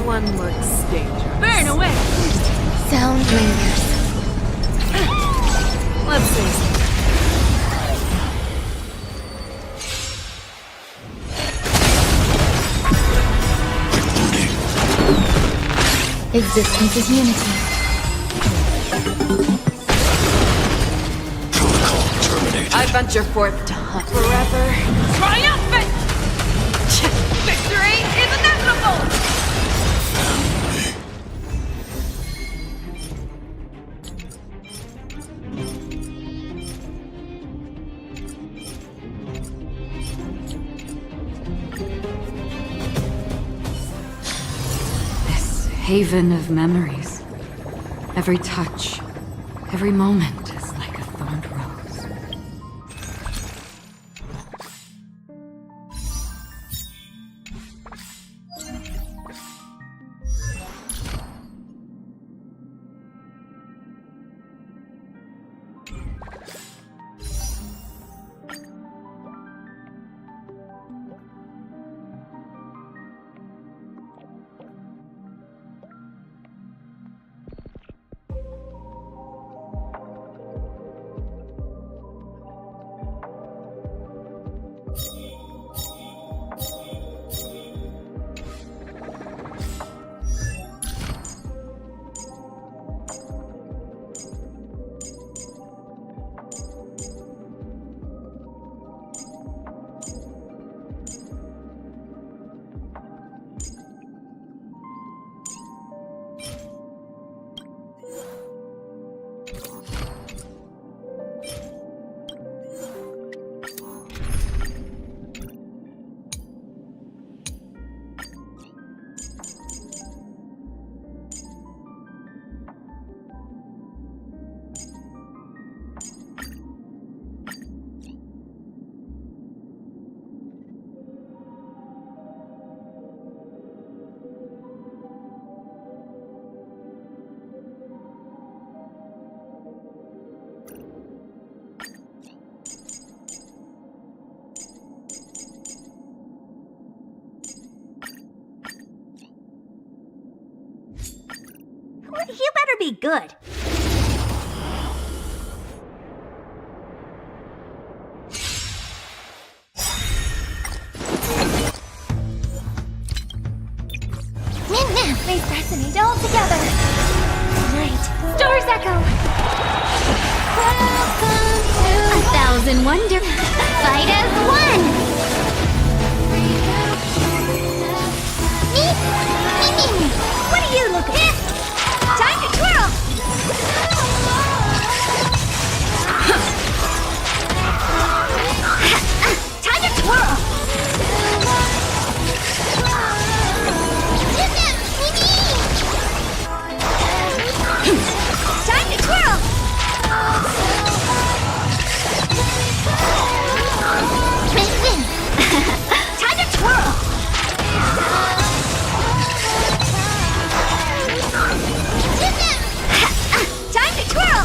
one looks dangerous. Burn away! Sound lingers. Let's see. Existence is unity. Protocol terminated. I venture forth to hunt forever. Triumphant! Victory is inevitable! This haven of memories. Every touch, every moment is like a thorned rose. You better be good. They fascinate all together. Tonight, Story's Echo. A thousand wonder. Fight as one. Me. What are you looking at? Time to twirl. Time to twirl. Time to twirl! Time to twirl! Time to twirl!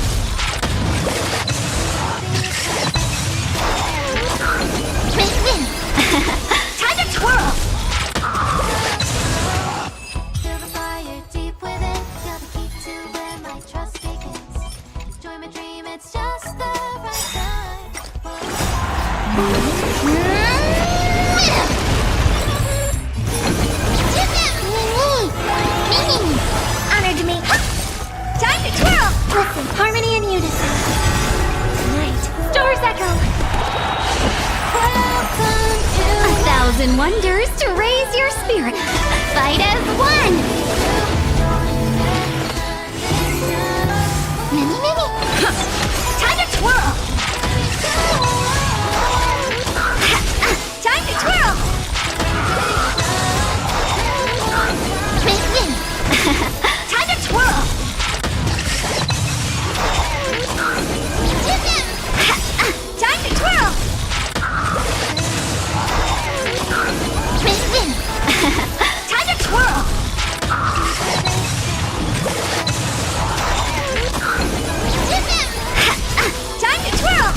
Time to twirl! Feel the fire deep within. You're the key to where my trust begins. Join my dream, it's just the right time. Honored to me. Time to twirl! Listen, harmony and unison. Tonight, Story's Echo. A thousand wonders to raise your spirit. Fight as one. Mini. Time to twirl. Time to twirl. Time to twirl. Time to twirl. Time to twirl. Time to twirl.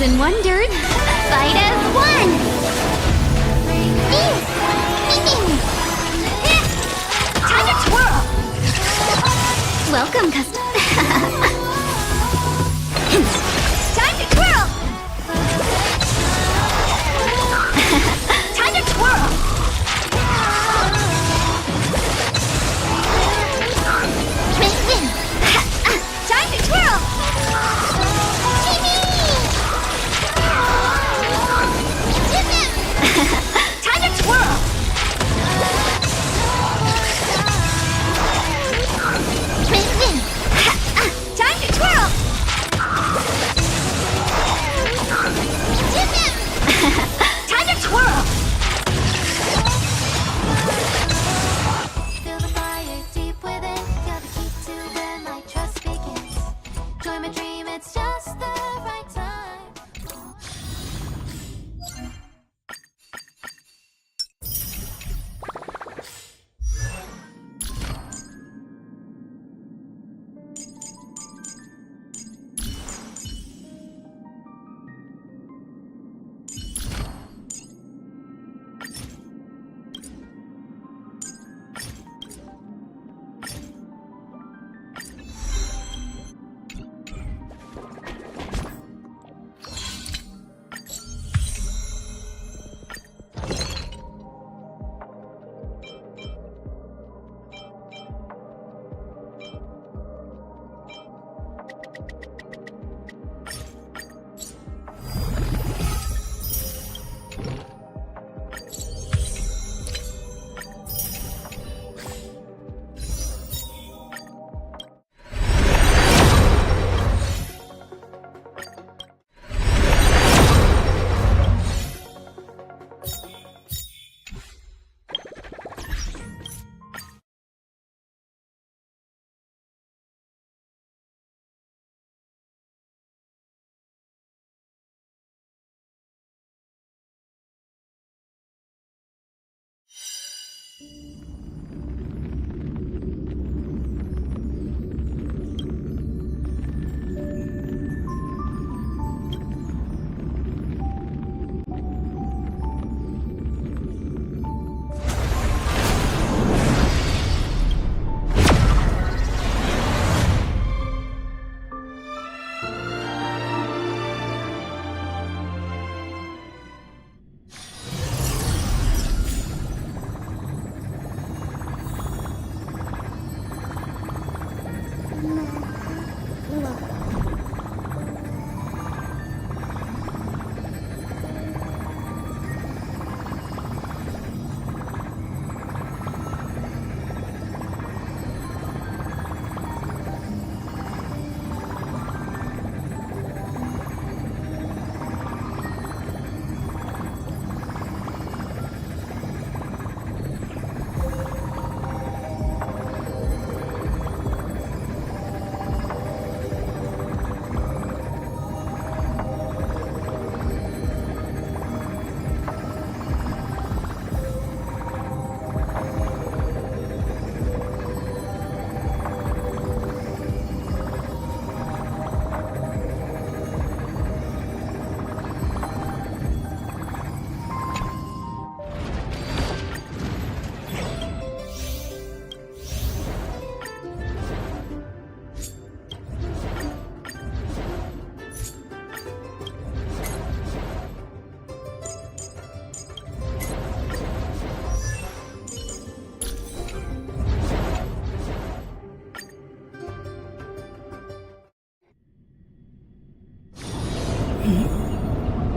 and wondered. Fight as one! Time to twirl! Welcome, custom. Time to twirl! Time to twirl! Time to twirl! Time to twirl! Time to twirl! Time to twirl! Feel the fire deep within. You're the key to where my trust begins. Join my dream, it's just the right time.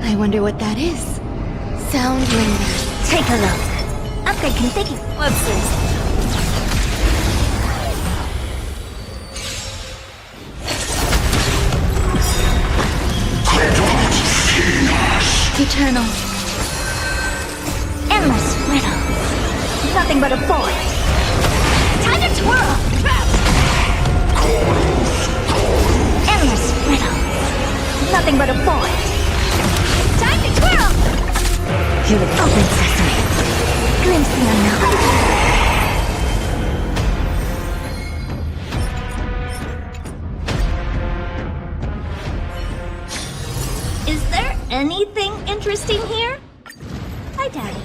I wonder what that is. Sound linger. Take a look. Upgrade configured. Let's see. Eternal. Endless riddle. Nothing but a void. Time to twirl. Endless riddle. Nothing but a void. Time to twirl. Here we go. Open sesame. Glimpse the unknown. Is there anything interesting here? I doubt it.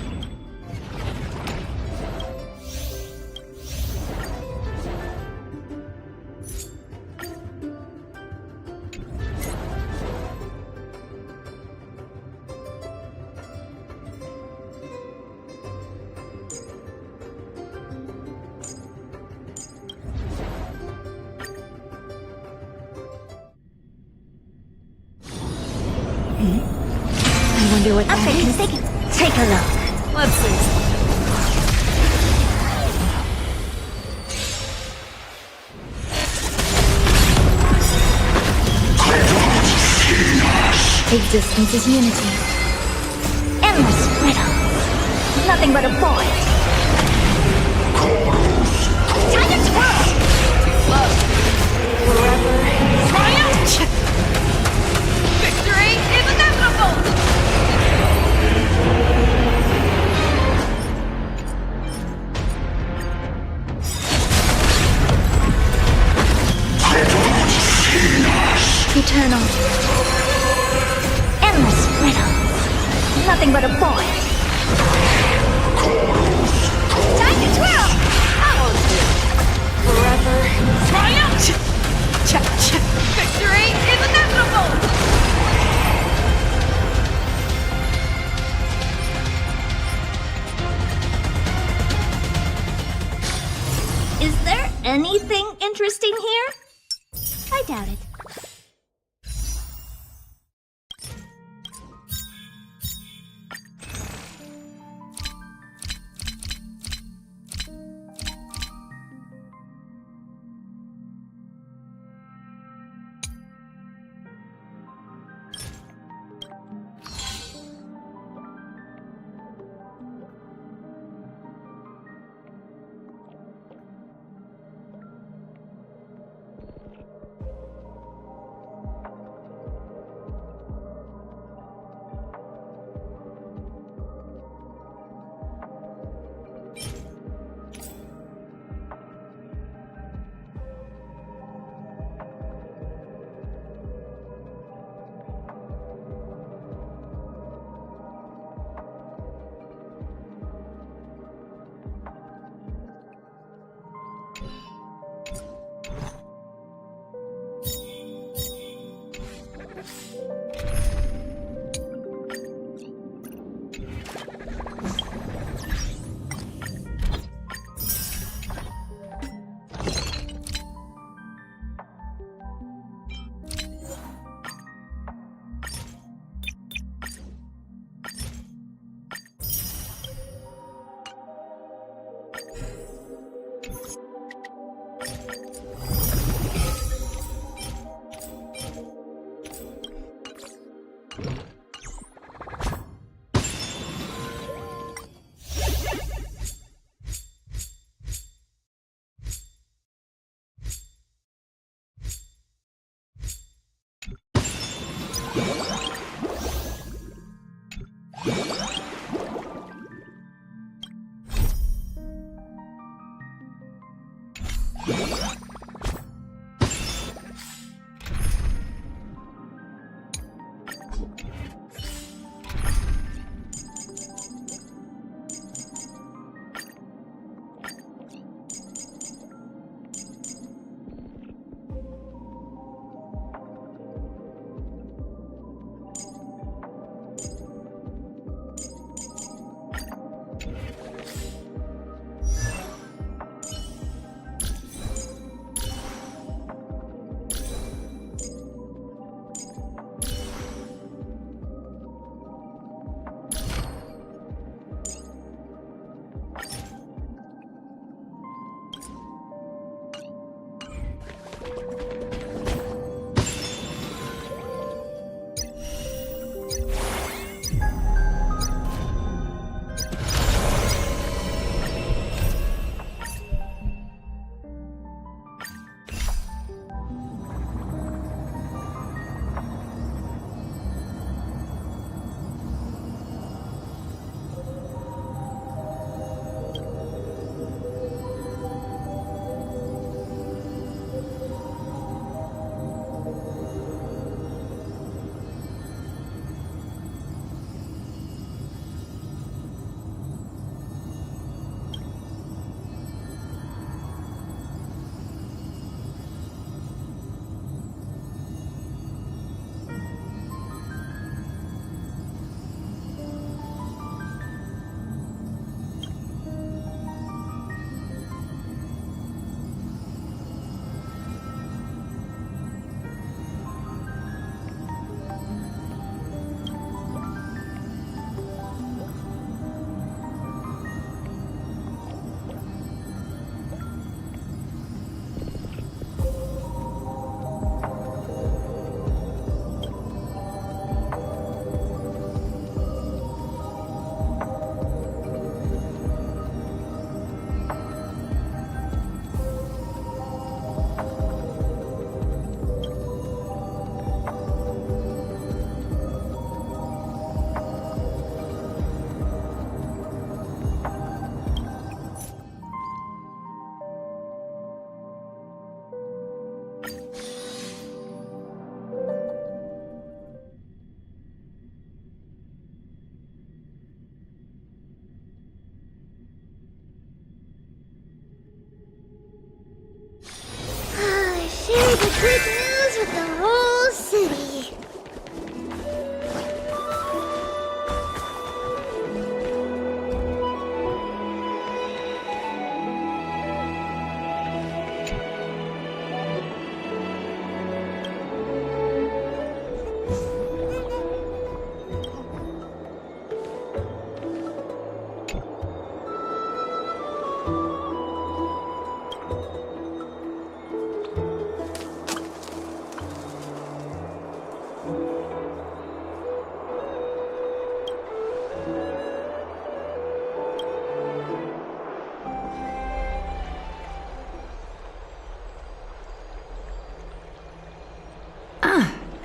I wonder what that is. Take a look. Let's see. Existence is unity. Endless riddles. Nothing but a void. Time to twirl! Forever. Triumph! Victory is inevitable! Eternal. Endless riddles. Nothing but a void. Time to twirl! Forever. Triumph! Cha-cha! Victory is inevitable! Is there anything interesting here? I doubt it.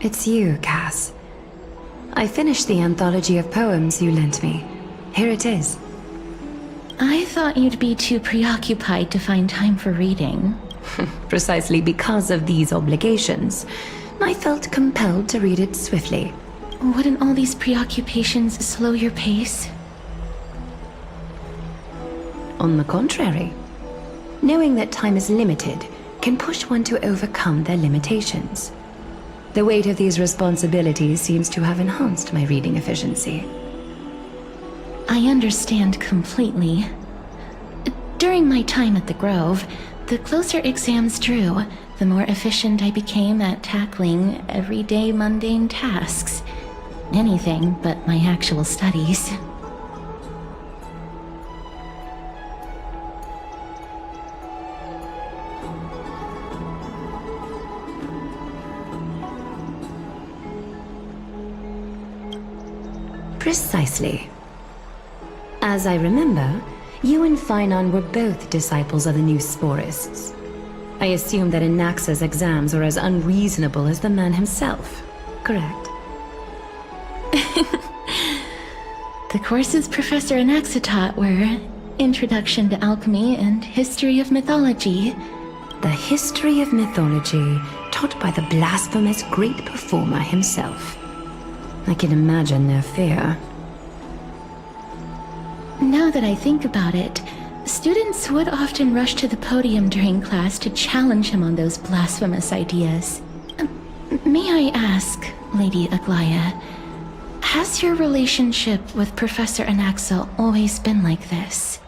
It's you, Cass. I finished the anthology of poems you lent me. Here it is. I thought you'd be too preoccupied to find time for reading. Precisely because of these obligations, I felt compelled to read it swiftly. Wouldn't all these preoccupations slow your pace? On the contrary, knowing that time is limited can push one to overcome their limitations. The weight of these responsibilities seems to have enhanced my reading efficiency. I understand completely. During my time at the Grove, the closer exams drew, the more efficient I became at tackling everyday mundane tasks. Anything but my actual studies. Precisely. As I remember, you and Finon were both disciples of the new Sporists. I assume that Anaxa's exams are as unreasonable as the man himself, correct? The courses Professor Anaxa taught were Introduction to Alchemy and History of Mythology. The history of mythology taught by the blasphemous great performer himself. I can imagine their fear. Now that I think about it, students would often rush to the podium during class to challenge him on those blasphemous ideas. May I ask, Lady Aglaya, has your relationship with Professor Anaxa always been like this?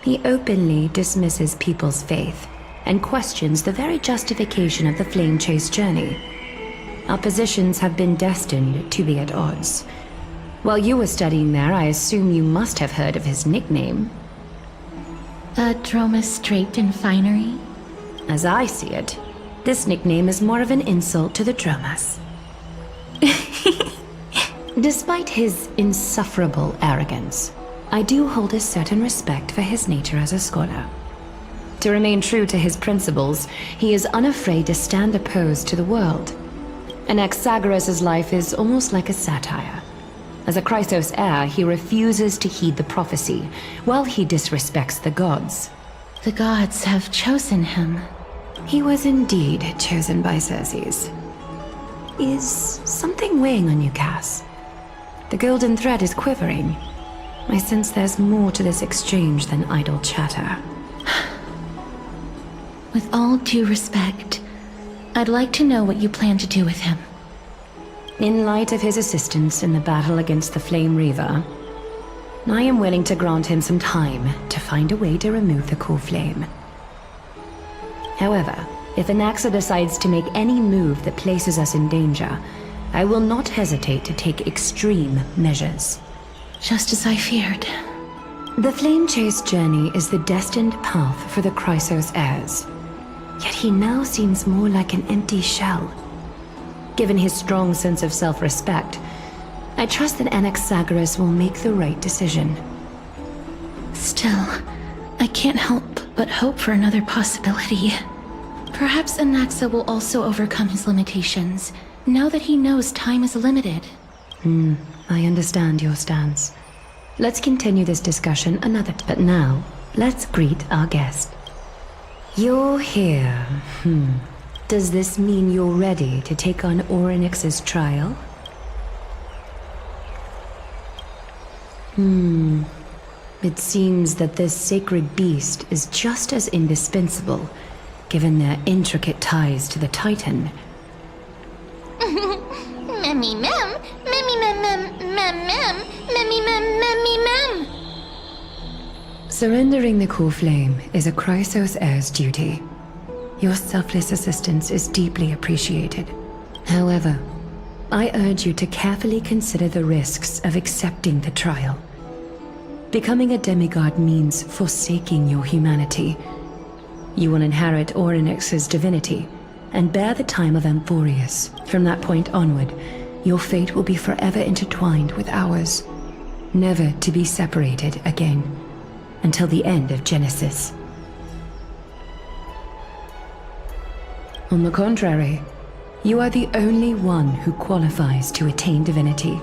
He openly dismisses people's faith and questions the very justification of the Flame Chase journey. Our positions have been destined to be at odds. While you were studying there, I assume you must have heard of his nickname. Dromus draped in finery? As I see it, this nickname is more of an insult to the Dromas. Despite his insufferable arrogance, I do hold a certain respect for his nature as a scholar. To remain true to his principles, he is unafraid to stand opposed to the world. Anaxagoras' life is almost like a satire. As a Chrysos heir, he refuses to heed the prophecy, while he disrespects the gods. The gods have chosen him. He was indeed chosen by Circes. Is something weighing on you, Cass? The golden thread is quivering. I sense there's more to this exchange than idle chatter. With all due respect, I'd like to know what you plan to do with him. In light of his assistance in the battle against the Flame Reaver, I am willing to grant him some time to find a way to remove the core flame. However, if Anaxa decides to make any move that places us in danger, I will not hesitate to take extreme measures. Just as I feared. The Flame Chase journey is the destined path for the Chrysos heirs. Yet he now seems more like an empty shell. Given his strong sense of self-respect, I trust that Anaxagoras will make the right decision. Still, I can't help but hope for another possibility. Perhaps Anaxa will also overcome his limitations, now that he knows time is limited. I understand your stance. Let's continue this discussion another time. But now, let's greet our guest. You're here. Does this mean you're ready to take on Orynyx's trial? It seems that this sacred beast is just as indispensable, given their intricate ties to the Titan. Memmy mem, memmy mem mem mem mem, memmy mem memmy mem. Surrendering the core flame is a Chrysos heir's duty. Your selfless assistance is deeply appreciated. However, I urge you to carefully consider the risks of accepting the trial. Becoming a demigod means forsaking your humanity. You will inherit Orynyx's divinity and bear the time of Amphorius. From that point onward, your fate will be forever intertwined with ours, never to be separated again, until the end of Genesis. On the contrary, you are the only one who qualifies to attain divinity.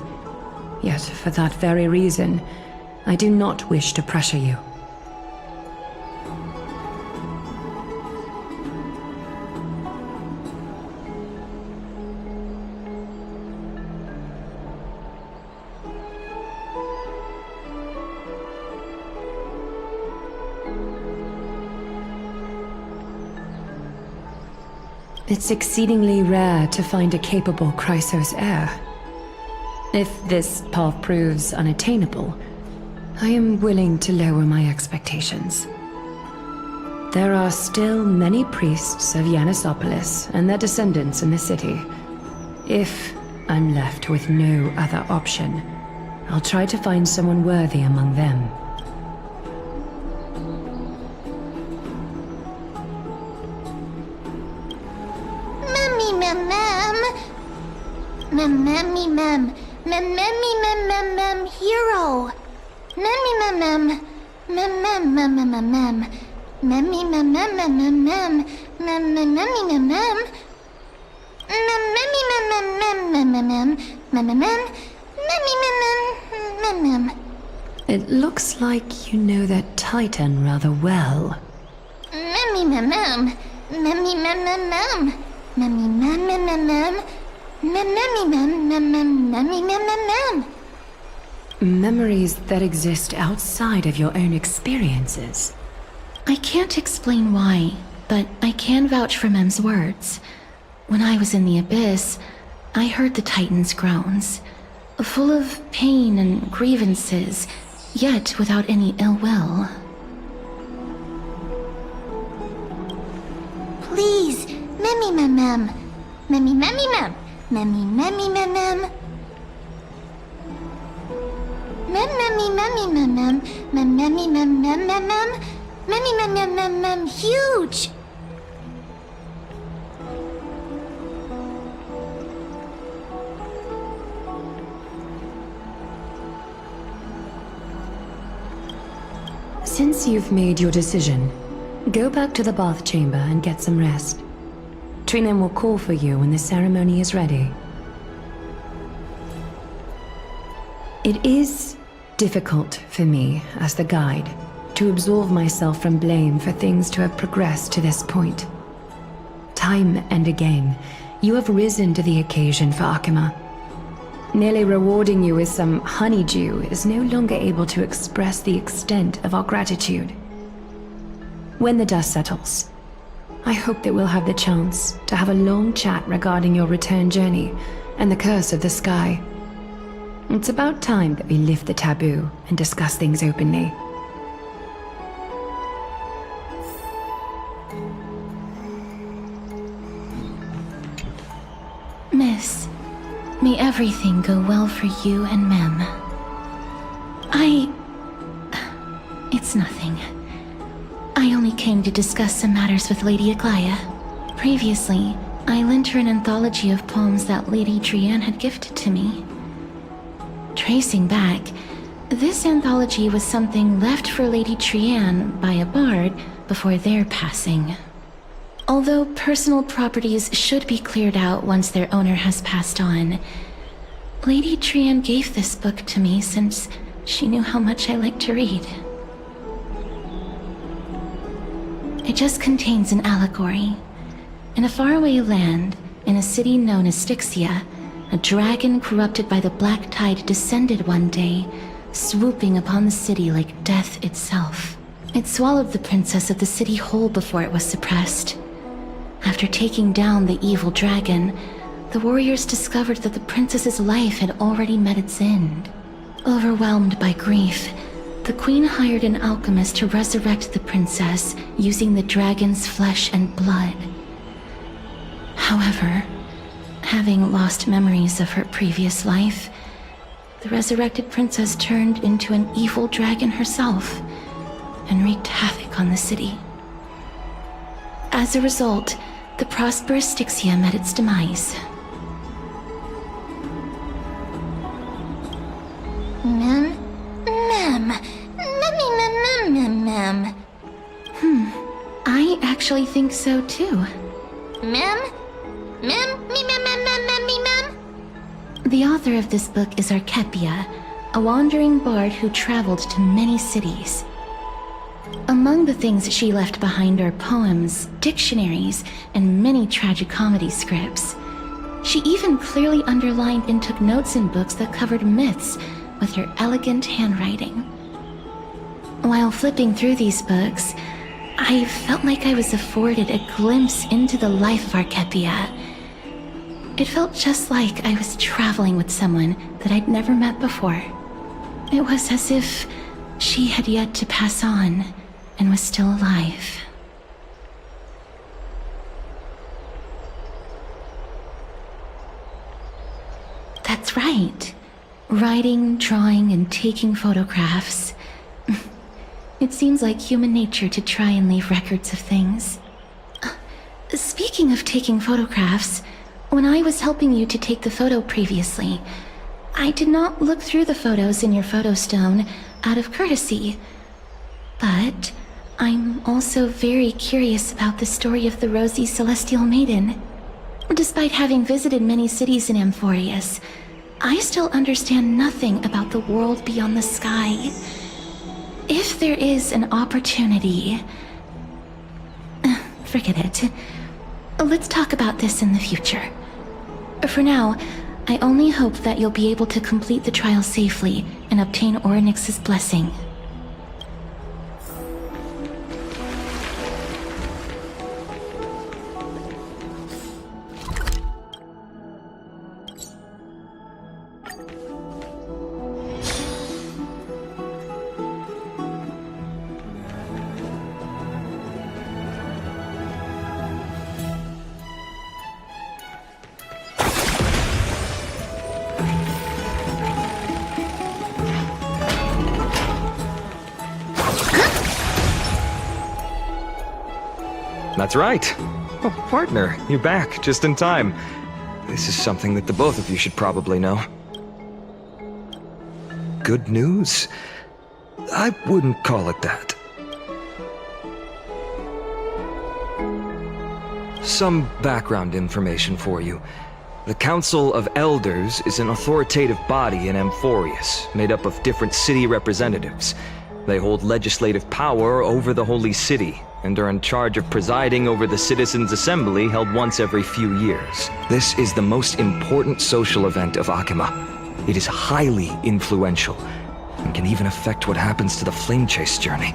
Yet, for that very reason, I do not wish to pressure you. It's exceedingly rare to find a capable Chrysos heir. If this path proves unattainable, I am willing to lower my expectations. There are still many priests of Yanissopolis and their descendants in the city. If I'm left with no other option, I'll try to find someone worthy among them. Hero. It looks like you know that Titan rather well. Memories that exist outside of your own experiences. I can't explain why, but I can vouch for Mem's words. When I was in the abyss, I heard the Titan's groans, full of pain and grievances, yet without any ill will. Please, mem. Huge. Since you've made your decision, go back to the bath chamber and get some rest. Trinem will call for you when the ceremony is ready. It is difficult for me, as the guide, to absolve myself from blame for things to have progressed to this point. Time and again, you have risen to the occasion for Akima. Nearly rewarding you with some honeydew is no longer able to express the extent of our gratitude. When the dust settles, I hope that we'll have the chance to have a long chat regarding your return journey and the curse of the sky. It's about time that we lift the taboo and discuss things openly. Miss, may everything go well for you and Mem. It's nothing. I only came to discuss some matters with Lady Aglaya. Previously, I lent her an anthology of poems that Lady Trianne had gifted to me. Tracing back, this anthology was something left for Lady Trianne by a bard before their passing. Although personal properties should be cleared out once their owner has passed on, Lady Trianne gave this book to me since she knew how much I like to read. It just contains an allegory. In a faraway land, in a city known as Styxia, a dragon corrupted by the black tide descended one day, swooping upon the city like death itself. It swallowed the princess of the city whole before it was suppressed. After taking down the evil dragon, the warriors discovered that the princess's life had already met its end. Overwhelmed by grief, the queen hired an alchemist to resurrect the princess using the dragon's flesh and blood. However, having lost memories of her previous life, the resurrected princess turned into an evil dragon herself and wreaked havoc on the city. As a result, the prosperous Styxia met its demise. I actually think so too. The author of this book is Archepia, a wandering bard who traveled to many cities. Among the things she left behind are poems, dictionaries, and many tragicomedy scripts. She even clearly underlined and took notes in books that covered myths with her elegant handwriting. While flipping through these books, I felt like I was afforded a glimpse into the life of Archepia. It felt just like I was traveling with someone that I'd never met before. It was as if she had yet to pass on and was still alive. That's right. Writing, drawing, and taking photographs. It seems like human nature to try and leave records of things. Speaking of taking photographs, when I was helping you to take the photo previously, I did not look through the photos in your photo stone out of courtesy. But I'm also very curious about the story of the Rosy Celestial Maiden. Despite having visited many cities in Amphorius, I still understand nothing about the world beyond the sky. If there is an opportunity... forget it. Let's talk about this in the future. For now, I only hope that you'll be able to complete the trial safely and obtain Orynyx's blessing. That's right. Oh, partner, you're back just in time. This is something that the both of you should probably know. Good news? I wouldn't call it that. Some background information for you. The Council of Elders is an authoritative body in Amphorius, made up of different city representatives. They hold legislative power over the Holy City, and are in charge of presiding over the Citizens' Assembly held once every few years. This is the most important social event of Akima. It is highly influential, and can even affect what happens to the Flame Chase journey.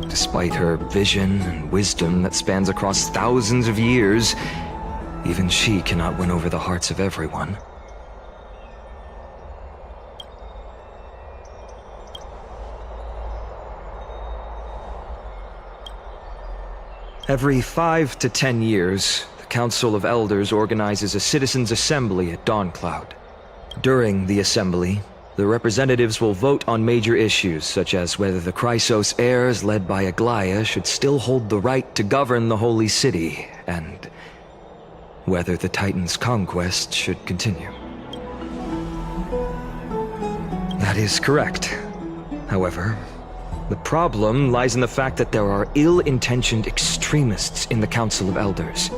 Despite her vision and wisdom that spans across thousands of years, even she cannot win over the hearts of everyone. Every 5 to 10 years, the Council of Elders organizes a Citizens' Assembly at Dawncloud. During the assembly, the representatives will vote on major issues, such as whether the Chrysos heirs led by Aglaia should still hold the right to govern the Holy City, and whether the Titan's conquest should continue. That is correct. However, the problem lies in the fact that there are ill-intentioned extremists in the Council of Elders.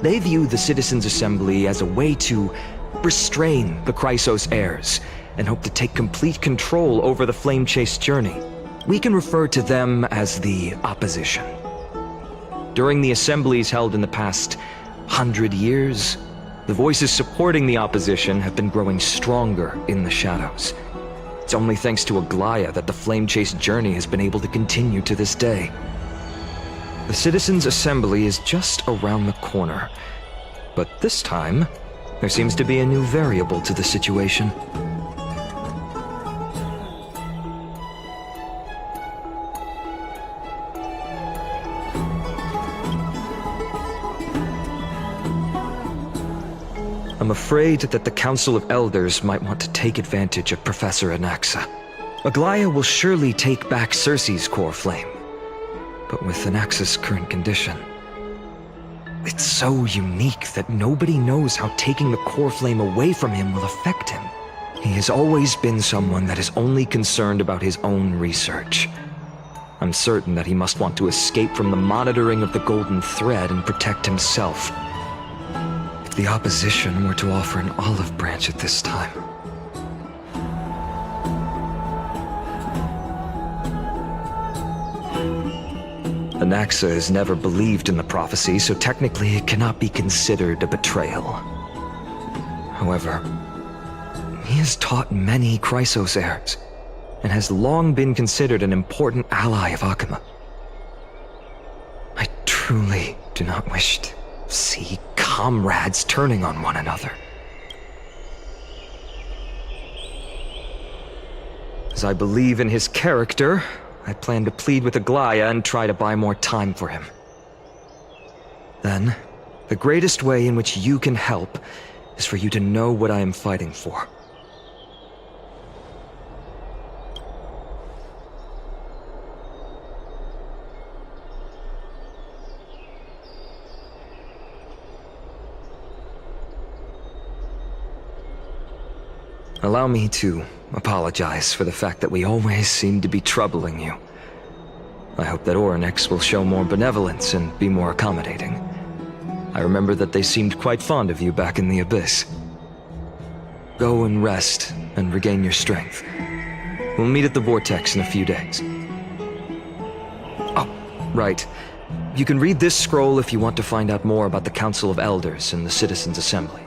They view the Citizens' Assembly as a way to restrain the Chrysos heirs, and hope to take complete control over the Flame Chase journey. We can refer to them as the Opposition. During the assemblies held in the past 100 years, the voices supporting the Opposition have been growing stronger in the shadows. It's only thanks to Aglaia that the Flame Chase journey has been able to continue to this day. The Citizens' Assembly is just around the corner, but this time, there seems to be a new variable to the situation. I'm afraid that the Council of Elders might want to take advantage of Professor Anaxa. Aglaya will surely take back Cersei's core flame, but with Anaxa's current condition, it's so unique that nobody knows how taking the core flame away from him will affect him. He has always been someone that is only concerned about his own research. I'm certain that he must want to escape from the monitoring of the Golden Thread and protect himself. If the opposition were to offer an olive branch at this time... Anaxa has never believed in the prophecy, so technically it cannot be considered a betrayal. However, he has taught many Chrysos heirs, and has long been considered an important ally of Akuma. I truly do not wish to see comrades turning on one another. As I believe in his character, I plan to plead with Aglaya and try to buy more time for him. Then, the greatest way in which you can help is for you to know what I am fighting for. Allow me to apologize for the fact that we always seem to be troubling you. I hope that Orynyx will show more benevolence and be more accommodating. I remember that they seemed quite fond of you back in the Abyss. Go and rest and regain your strength. We'll meet at the Vortex in a few days. Oh, right. You can read this scroll if you want to find out more about the Council of Elders and the Citizens' Assembly.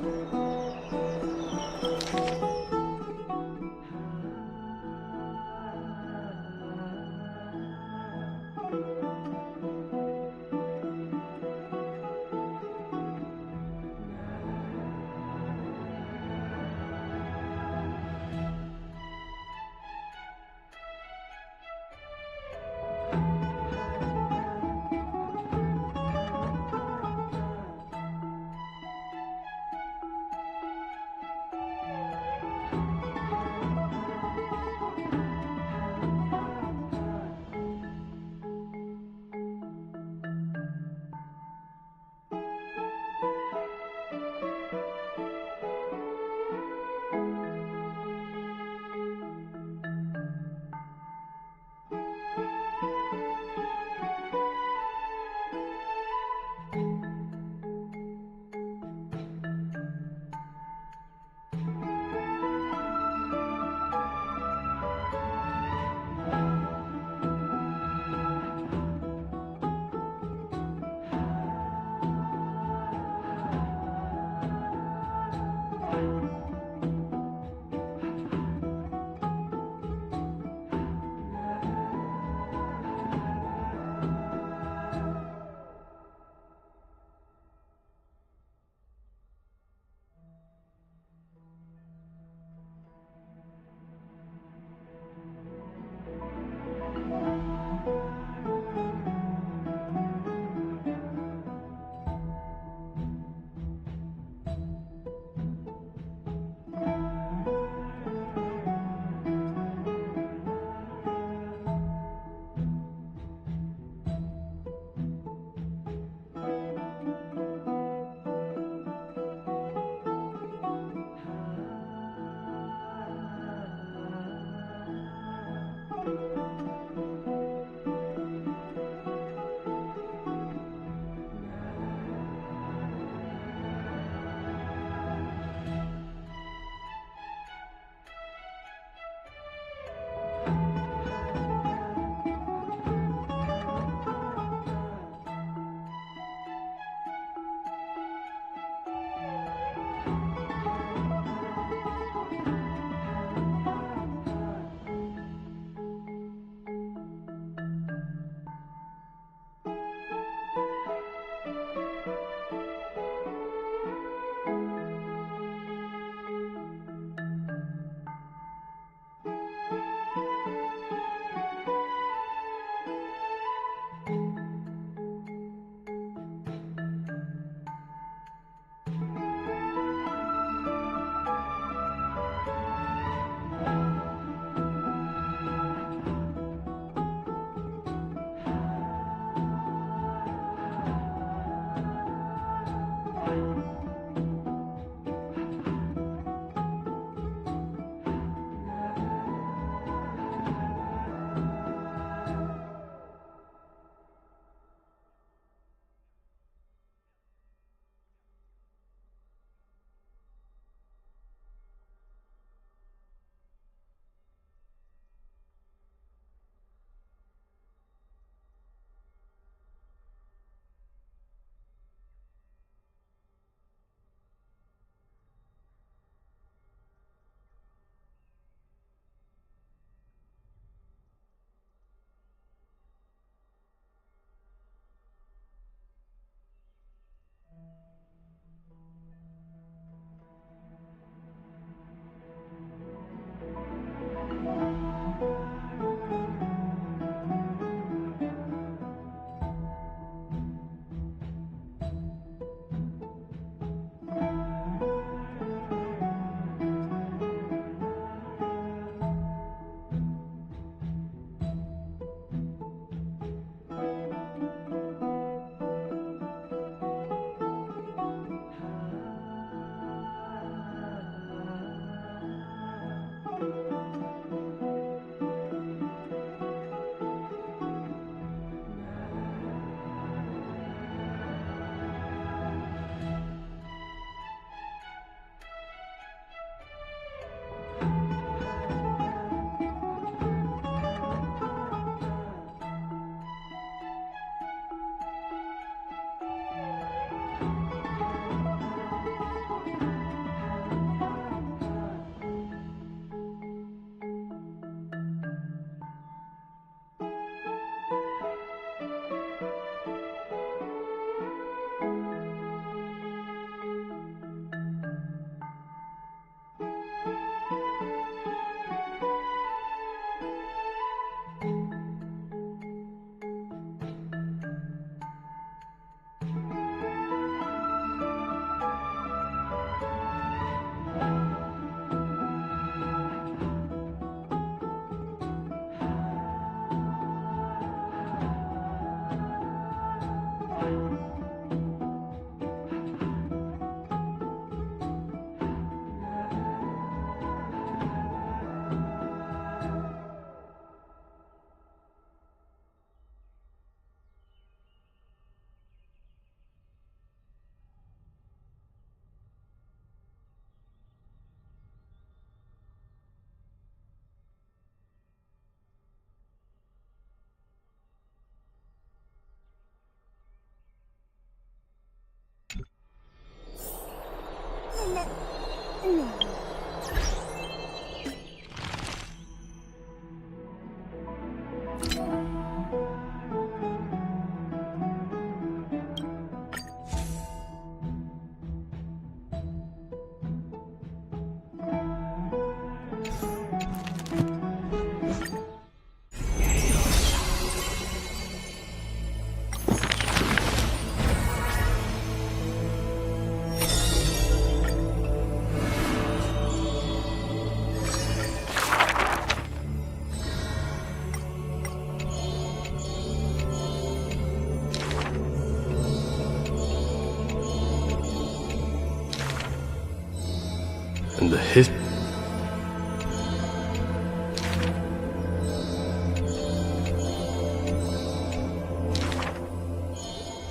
And the hit.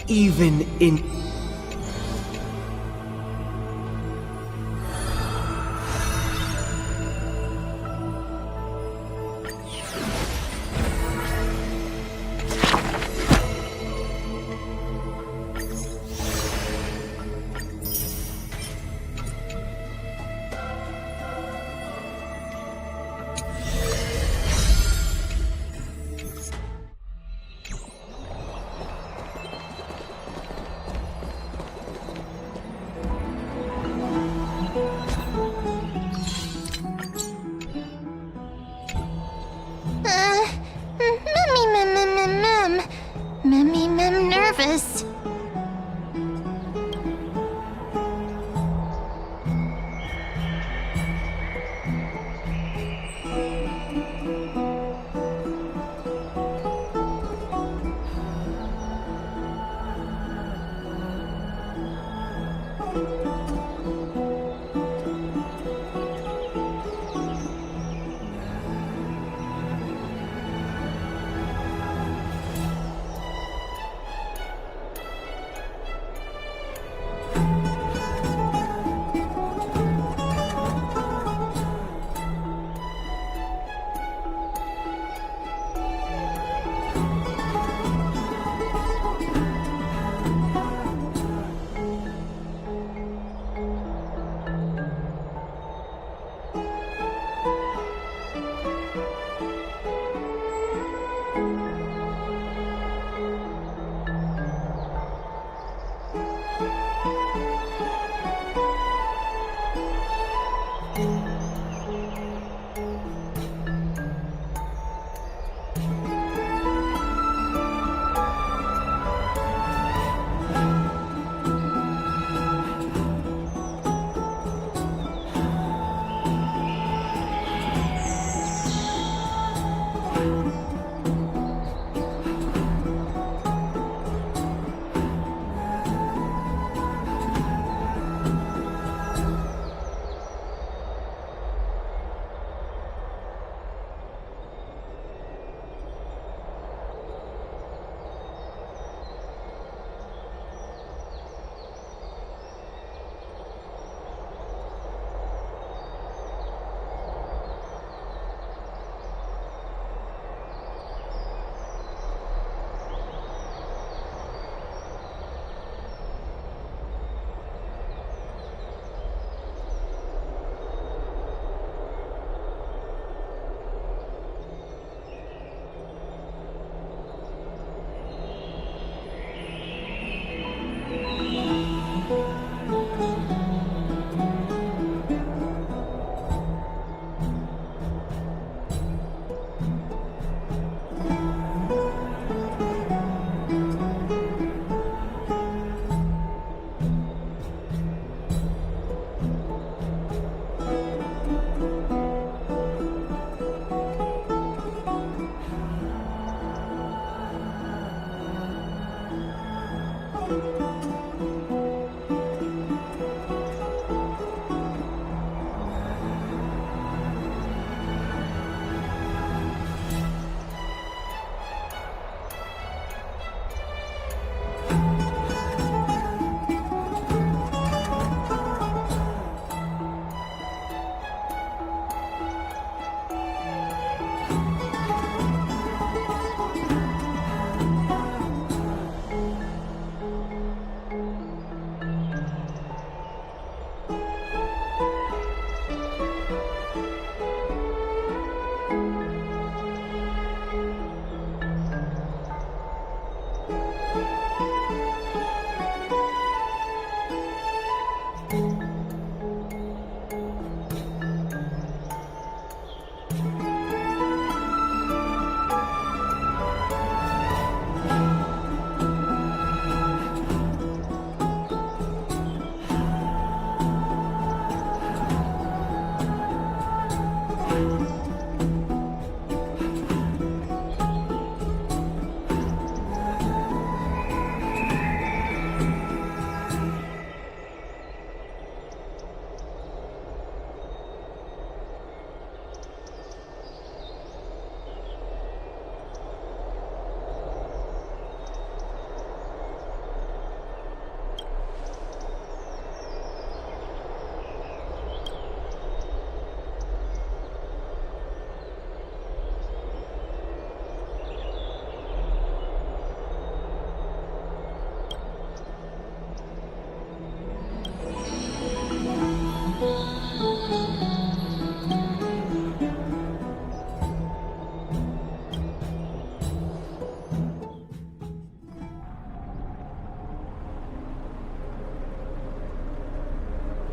Even in... Nervous.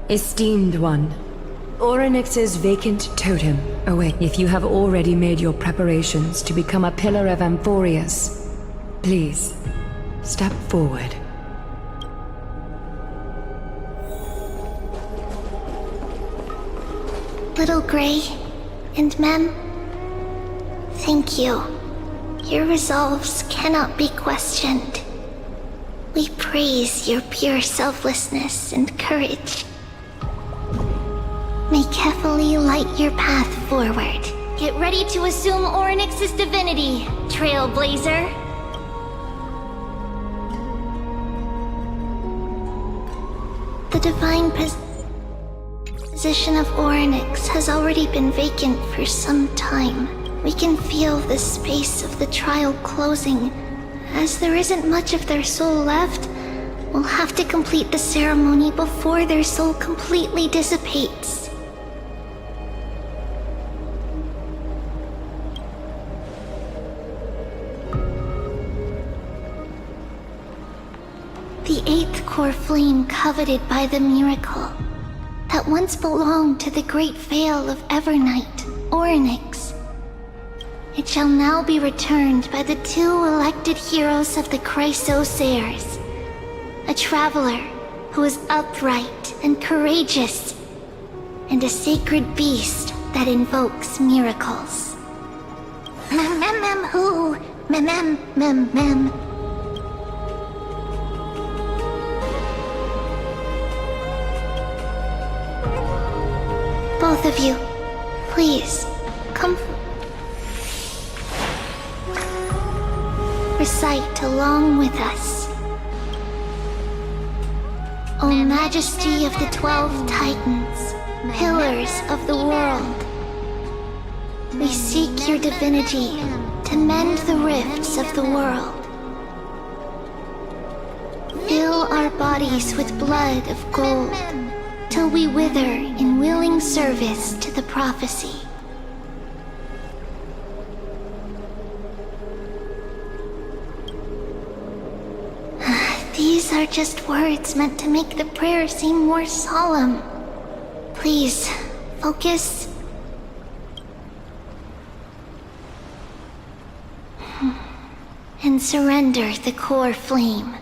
Esteemed one, Orynyx's vacant totem awaits. If you have already made your preparations to become a pillar of Amphorius, please, step forward. Little Grey and Mem, thank you. Your resolves cannot be questioned. We praise your pure selflessness and courage. May Kefali light your path forward. Get ready to assume Orynyx's divinity, Trailblazer. The divine position of Orynyx has already been vacant for some time. We can feel the space of the trial closing. As there isn't much of their soul left, we'll have to complete the ceremony before their soul completely dissipates. The 8th core flame coveted by the miracle that once belonged to the great Veil of Evernight, Orynyx. It shall now be returned by the 2 elected heroes of the Chrysosairs. A traveler who is upright and courageous, and a sacred beast that invokes miracles. Who? Both of you, please, come. Recite along with us. O Majesty of the 12 Titans, Pillars of the world, we seek your divinity to mend the rifts of the world. Fill our bodies with blood of gold, till we wither in willing service to the prophecy. These are just words meant to make the prayer seem more solemn. Please, focus. And surrender the core flame.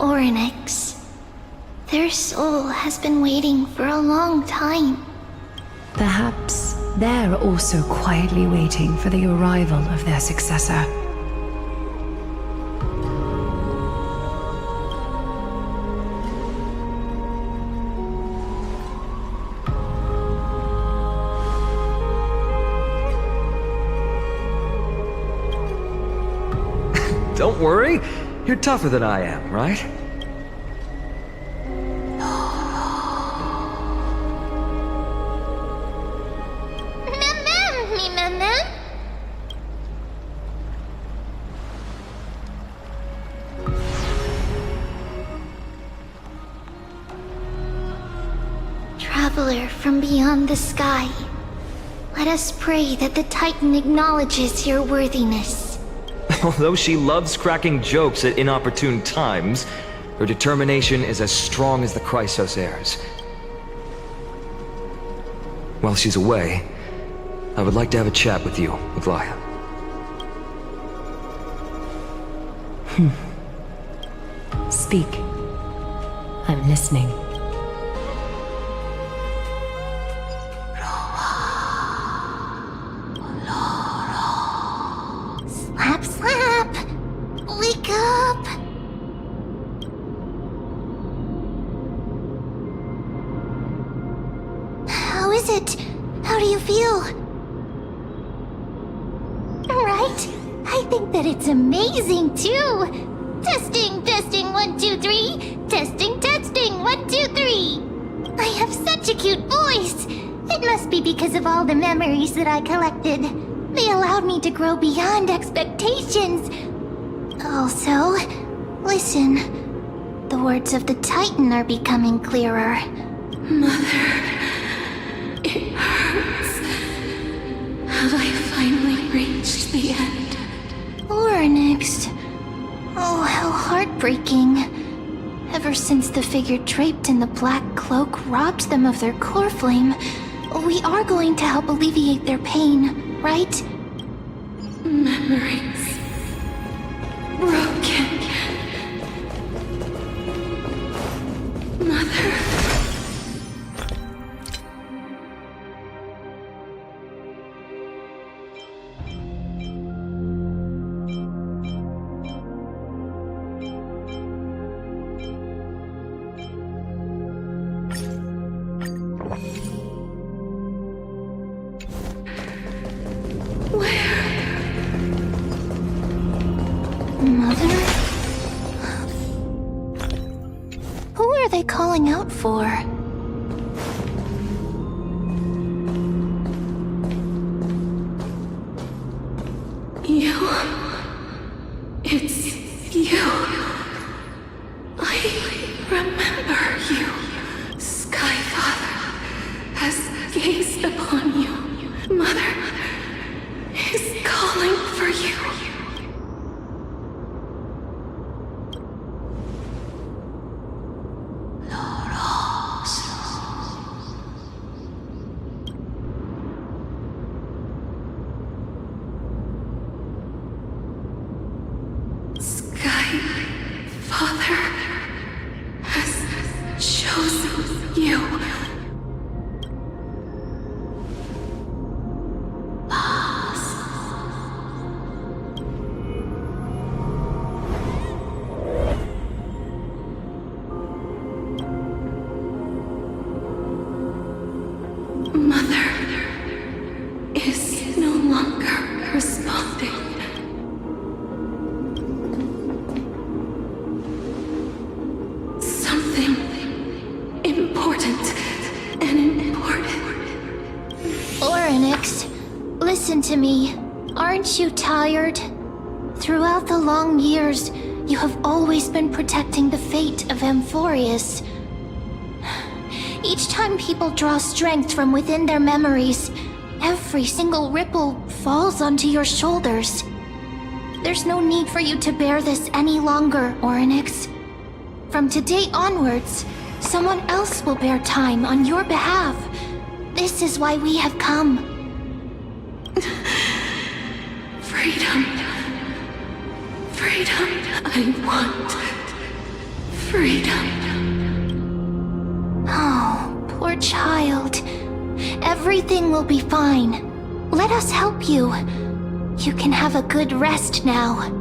Orynyx. Their soul has been waiting for a long time. Perhaps they're also quietly waiting for the arrival of their successor. Don't worry, you're tougher than I am, right? Traveler from beyond the sky, let us pray that the Titan acknowledges your worthiness. Although she loves cracking jokes at inopportune times, her determination is as strong as the Chrysosairs. While she's away, I would like to have a chat with you, Aglaya. Speak. I'm listening. Slap, slap! Wake up! How is it? How do you feel? Right? right? I think that it's amazing, too. Testing, testing, 1, 2, 3. Testing, testing, 1, 2, 3. I have such a cute voice. It must be because of all the memories that I collected. They allowed me to grow beyond expectations. Also, listen. The words of the Titan are becoming clearer. Mother, it hurts. Have I finally reached the end? Oryx. Oh, how heartbreaking. Ever since the figure draped in the black cloak robbed them of their core flame, we are going to help alleviate their pain, right? Memories. Broken. Mother. Mother? Who are they calling out for? You. It's you. I remember you. Skyfather has gazed upon you. Mother is calling for you. Skyfather has chosen you. Mother is no longer responding. Something important and important. Oryx, listen to me. Aren't you tired? Throughout the long years, you have always been protecting the fate of Amphorius. Each time people draw strength from within their memories, every single ripple falls onto your shoulders. There's no need for you to bear this any longer, Oryx. From today onwards, someone else will bear time on your behalf. This is why we have come. Freedom. Freedom. I want freedom. Oh, poor child. Everything will be fine. Let us help you. You can have a good rest now.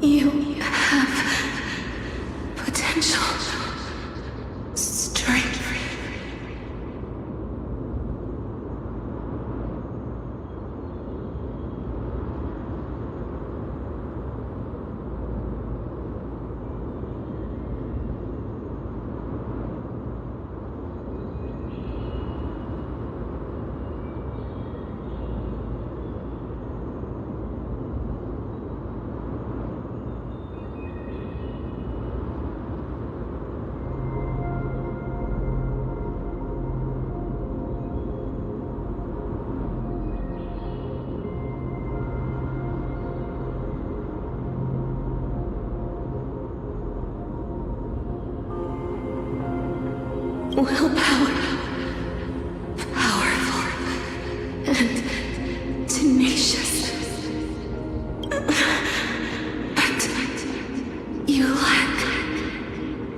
You have potential strength. Willpower, powerful, and tenacious. But you lack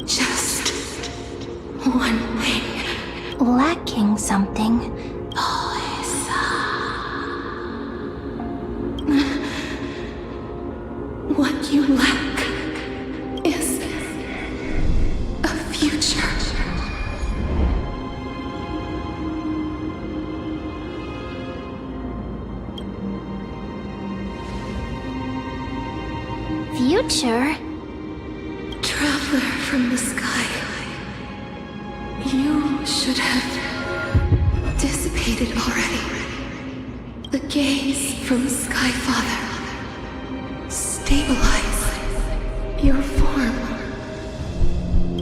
just one thing. Lacking something. What you lack is a future. Future? Traveler from the sky, you should have dissipated already. The gaze from Skyfather. Stabilize your form.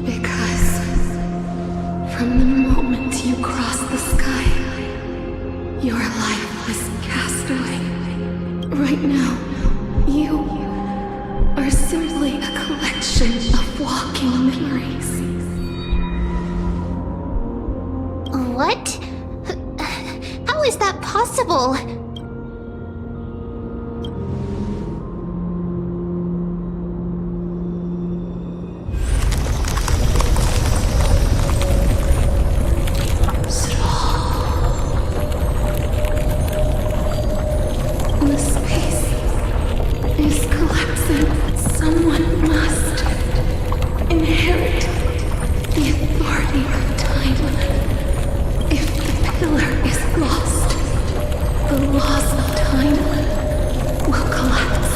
Because from the moment you crossed the sky, your life was cast away. Right now, you are simply a collection of walking memories. What? How is that possible? The space is collapsing. Someone must inherit the authority of time. If the pillar is lost, the laws of time will collapse.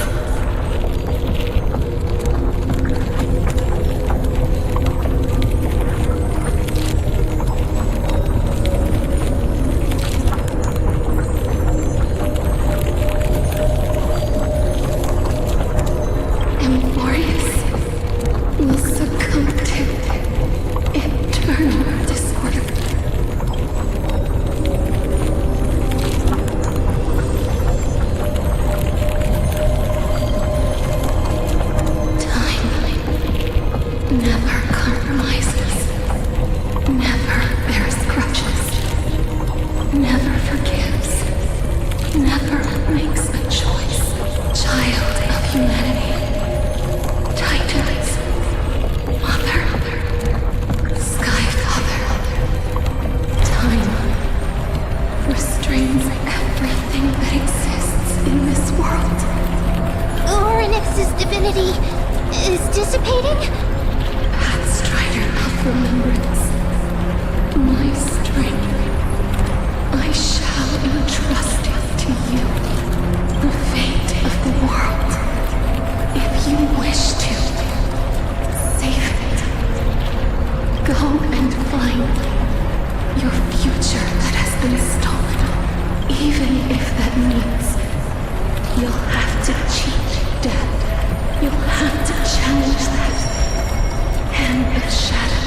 Amphorius will succumb to internal disorder. Time never compromises, never bears grudges, never forgives, never makes a choice. Child of humanity. Titans, Mother, Skyfather. Time restrains everything that exists in this world. Orynyx's divinity is dissipating? Pathstrider of remembrance, my strength, I shall entrust it to you. The fate of the world, if you wish to. Save it. Go and find your future that has been stolen. Even if that means you'll have to cheat death. You'll have to challenge that hand of shadow,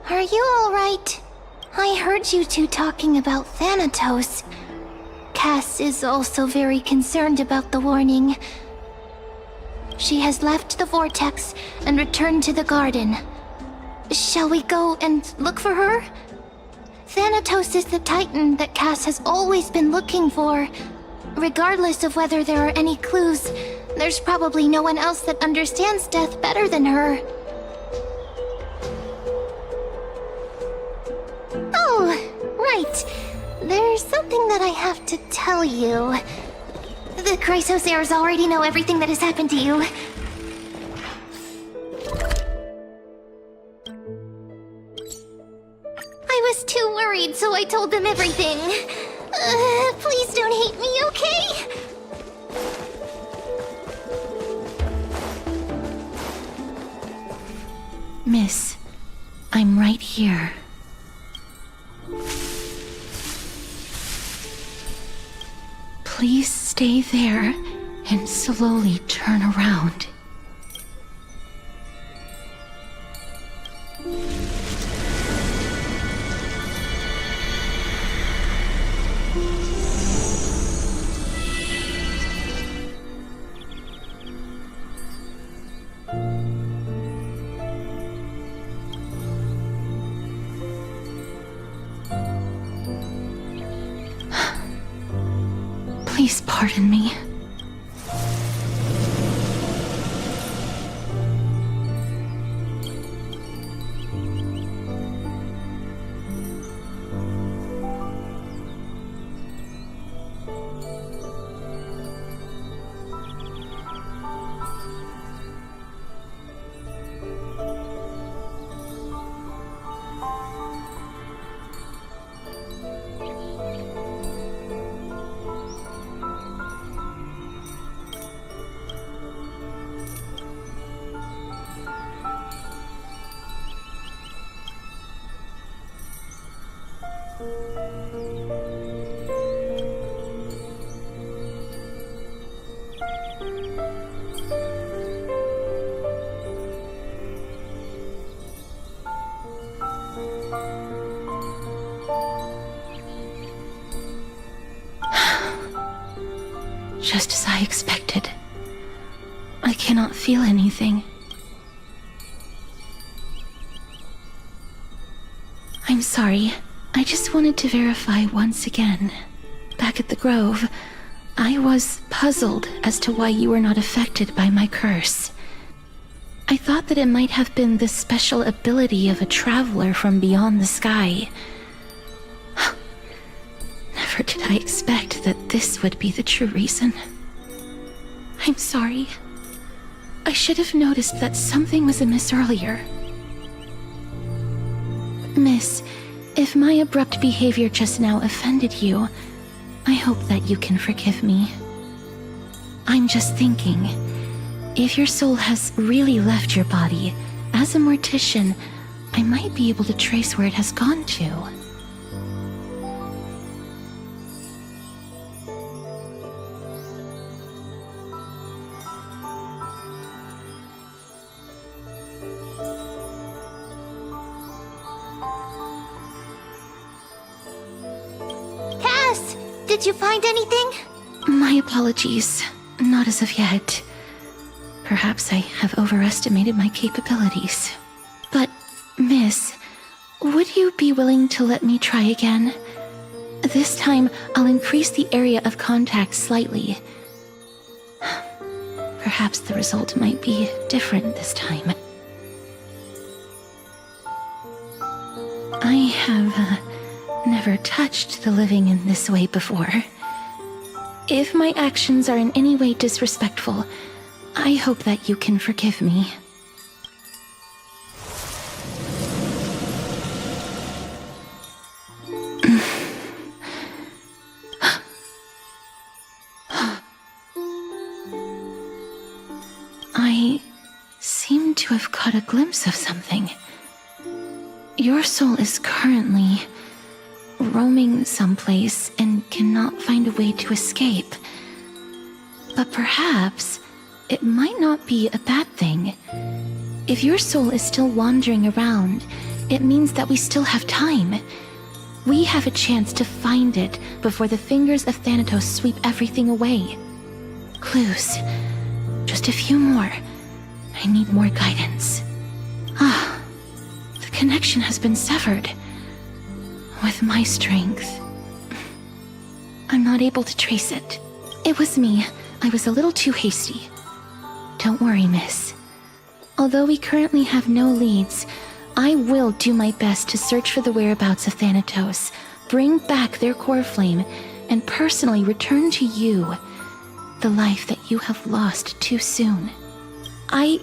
Are you alright? I heard you two talking about Thanatos. Cass is also very concerned about the warning. She has left the vortex and returned to the garden. Shall we go and look for her? Thanatos is the Titan that Cass has always been looking for. Regardless of whether there are any clues, there's probably no one else that understands death better than her. Oh, right. There's something that I have to tell you. The Chrysosairs already know everything that has happened to you. I was too worried, so I told them everything. Please don't hate me, okay? Miss, I'm right here. Please stay there and slowly turn around. Please pardon me. Just as I expected. I cannot feel anything. I'm sorry. I just wanted to verify once again. Back at the Grove, I was puzzled as to why you were not affected by my curse. I thought that it might have been the special ability of a traveler from beyond the sky. Never did I expect that this would be the true reason. I'm sorry. I should have noticed that something was amiss earlier. Miss, if my abrupt behavior just now offended you, I hope that you can forgive me. I'm just thinking, if your soul has really left your body, as a mortician, I might be able to trace where it has gone to. Did you find anything? My apologies. Not as of yet. Perhaps I have overestimated my capabilities. But, Miss, would you be willing to let me try again? This time, I'll increase the area of contact slightly. Perhaps the result might be different this time. I have never touched the living in this way before. If my actions are in any way disrespectful, I hope that you can forgive me. I seem to have caught a glimpse of something. Your soul is currently roaming someplace and cannot find a way to escape. But perhaps it might not be a bad thing. If your soul is still wandering around, it means that we still have time. We have a chance to find it before the fingers of Thanatos sweep everything away. Clues. Just a few more. I need more guidance. Ah, the connection has been severed. With my strength, I'm not able to trace it. It was me. I was a little too hasty. Don't worry, miss. Although we currently have no leads, I will do my best to search for the whereabouts of Thanatos, bring back their core flame, and personally return to you the life that you have lost too soon. I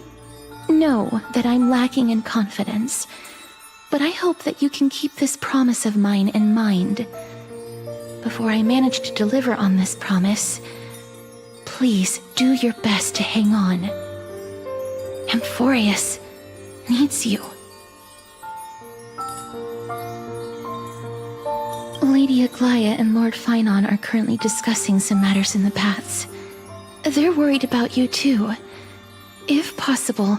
know that I'm lacking in confidence, but I hope that you can keep this promise of mine in mind. Before I manage to deliver on this promise, please do your best to hang on. Amphorius needs you. Lady Aglaia and Lord Finon are currently discussing some matters in the paths. They're worried about you too. If possible,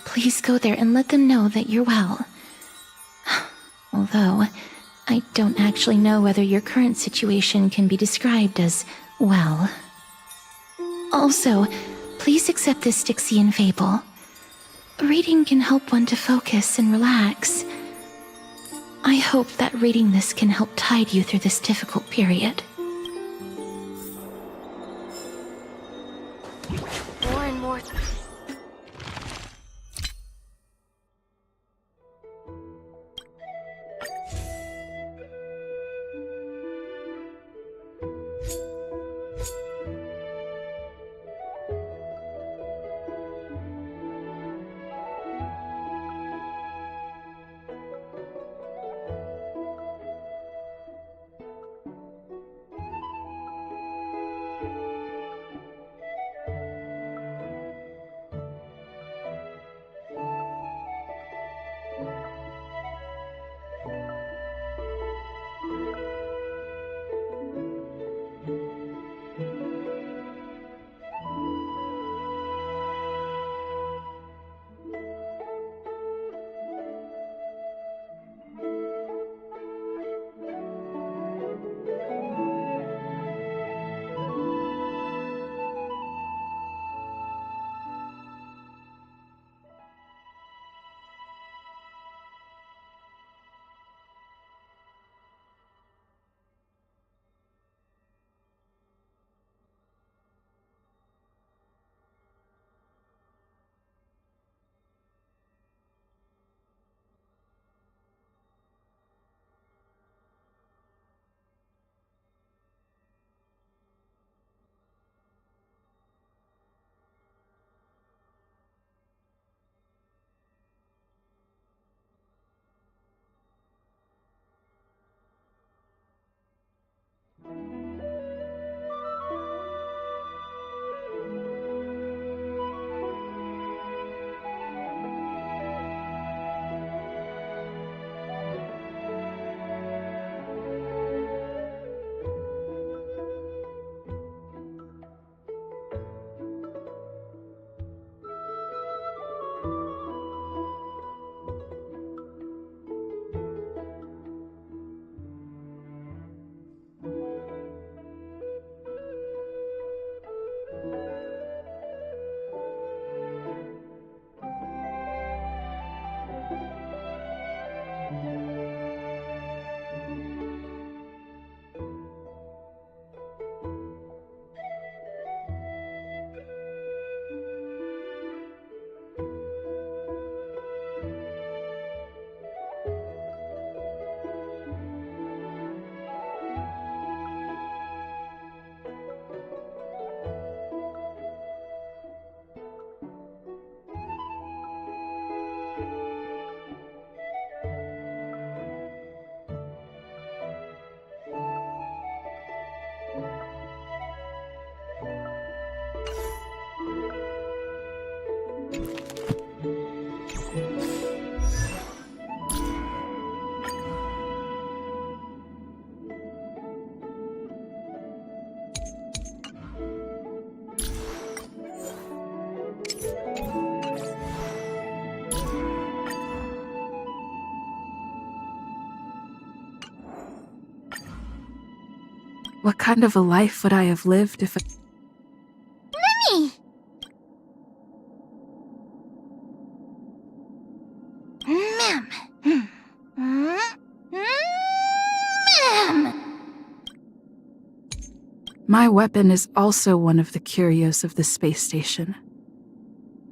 please go there and let them know that you're well. Although, I don't actually know whether your current situation can be described as well. Also, please accept this Styxian fable. Reading can help one to focus and relax. I hope that reading this can help tide you through this difficult period. More and more. What kind of a life would I have lived if Mimi! Ma'am. Ma'am. My weapon is also one of the curios of the space station.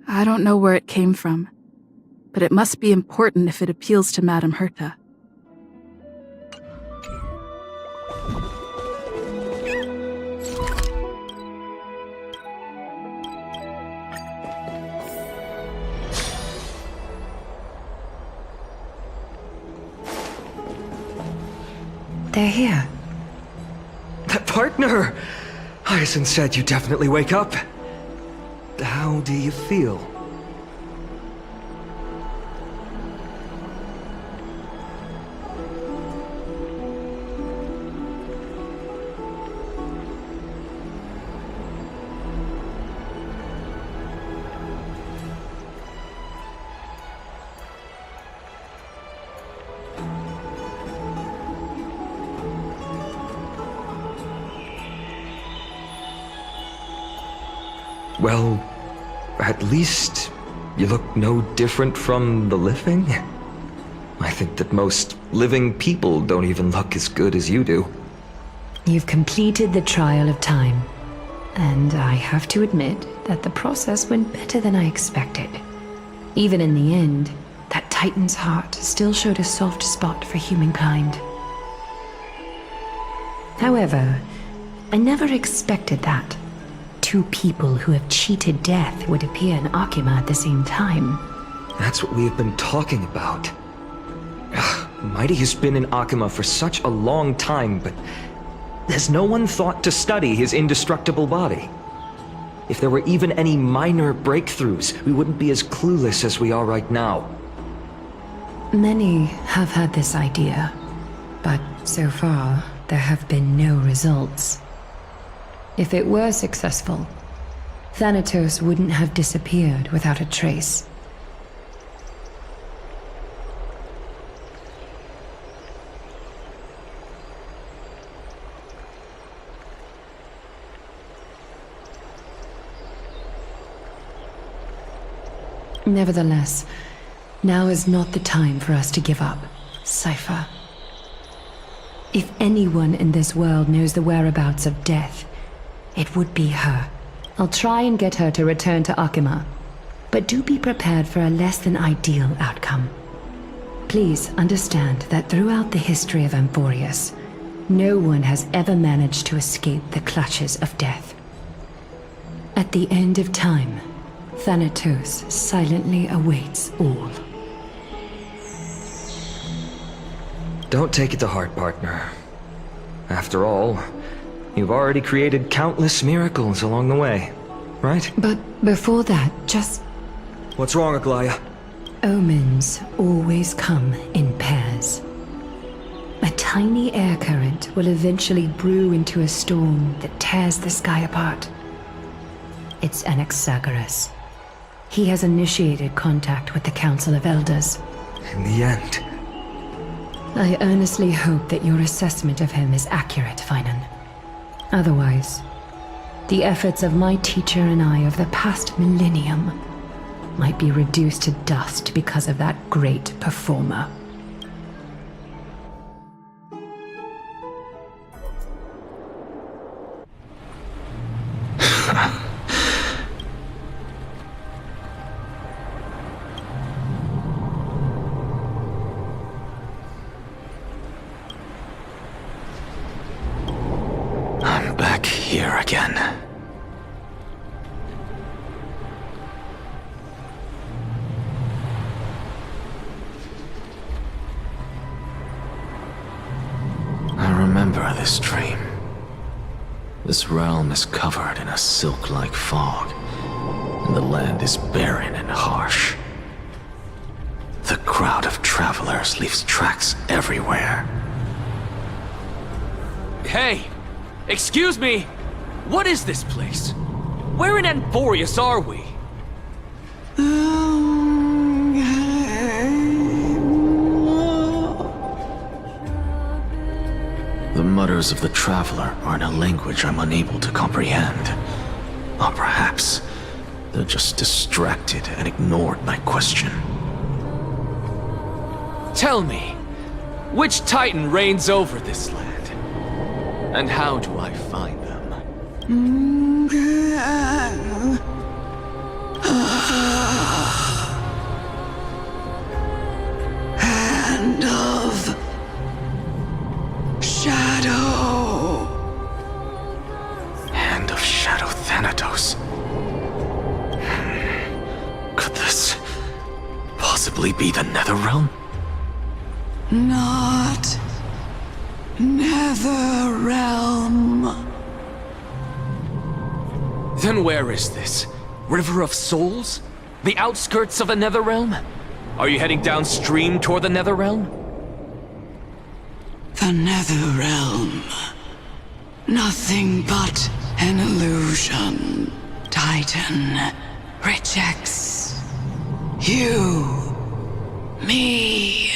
I don't know where it came from, but it must be important if it appeals to Madame Herta. They're here. That partner! Hyacinth said you definitely wake up. How do you feel? Well, at least you look no different from the living. I think that most living people don't even look as good as you do. You've completed the trial of time, and I have to admit that the process went better than I expected. Even in the end, that Titan's heart still showed a soft spot for humankind. However, I never expected that. Two people who have cheated death would appear in Akima at the same time. That's what we have been talking about. Mighty has been in Akima for such a long time, but has no one thought to study his indestructible body? If there were even any minor breakthroughs, we wouldn't be as clueless as we are right now. Many have had this idea, but so far there have been no results. If it were successful, Thanatos wouldn't have disappeared without a trace. Nevertheless, now is not the time for us to give up, Cypher. If anyone in this world knows the whereabouts of death, it would be her. I'll try and get her to return to Akima, but do be prepared for a less than ideal outcome. Please understand that throughout the history of Amphorius, no one has ever managed to escape the clutches of death. At the end of time, Thanatos silently awaits all. Don't take it to heart, partner. After all, you've already created countless miracles along the way, right? But before that, just... What's wrong, Aglaya? Omens always come in pairs. A tiny air current will eventually brew into a storm that tears the sky apart. It's Anaxagoras. He has initiated contact with the Council of Elders. In the end. I earnestly hope that your assessment of him is accurate, Finan. Otherwise, the efforts of my teacher and I of the past millennium might be reduced to dust because of that great performer. I'm back here again. I remember this dream. This realm is covered in a silk-like fog, and the land is barren and harsh. The crowd of travelers leaves tracks everywhere. Hey! Excuse me! What is this place? Where in Amphorius are we? The mutters of the Traveler are in a language I'm unable to comprehend. Or perhaps they're just distracted and ignored my question. Tell me, which Titan reigns over this land? And how do I find them? Hand of Shadow. Hand of Shadow Thanatos. Could this possibly be the Netherrealm? Not Netherrealm. Then where is this? River of Souls? The outskirts of the Netherrealm? Are you heading downstream toward the Netherrealm? The Netherrealm. Nothing but an illusion. Titan rejects you, me.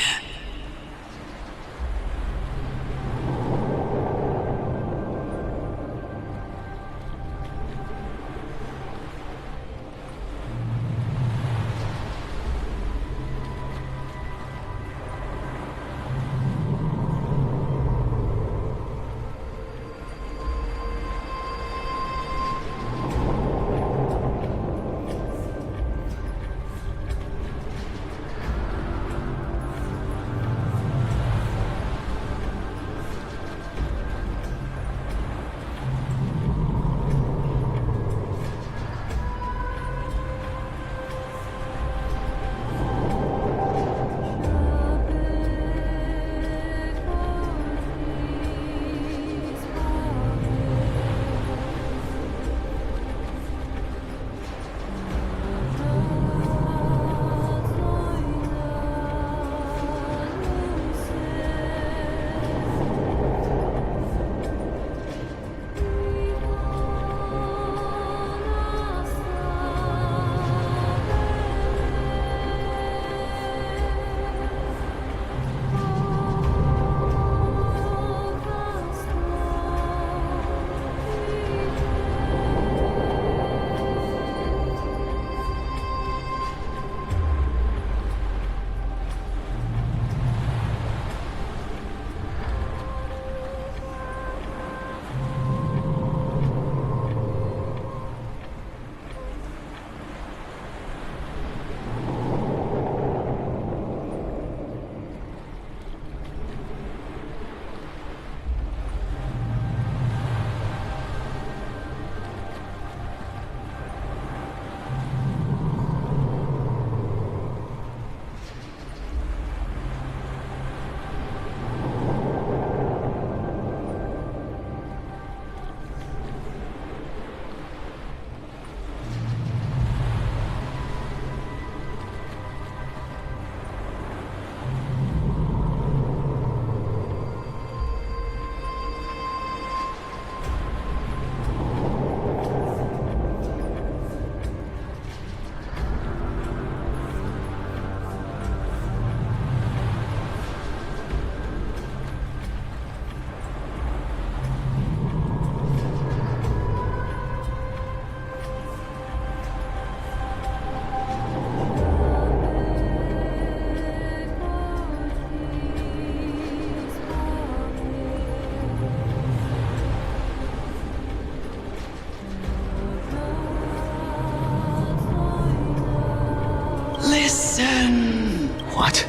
Listen. What?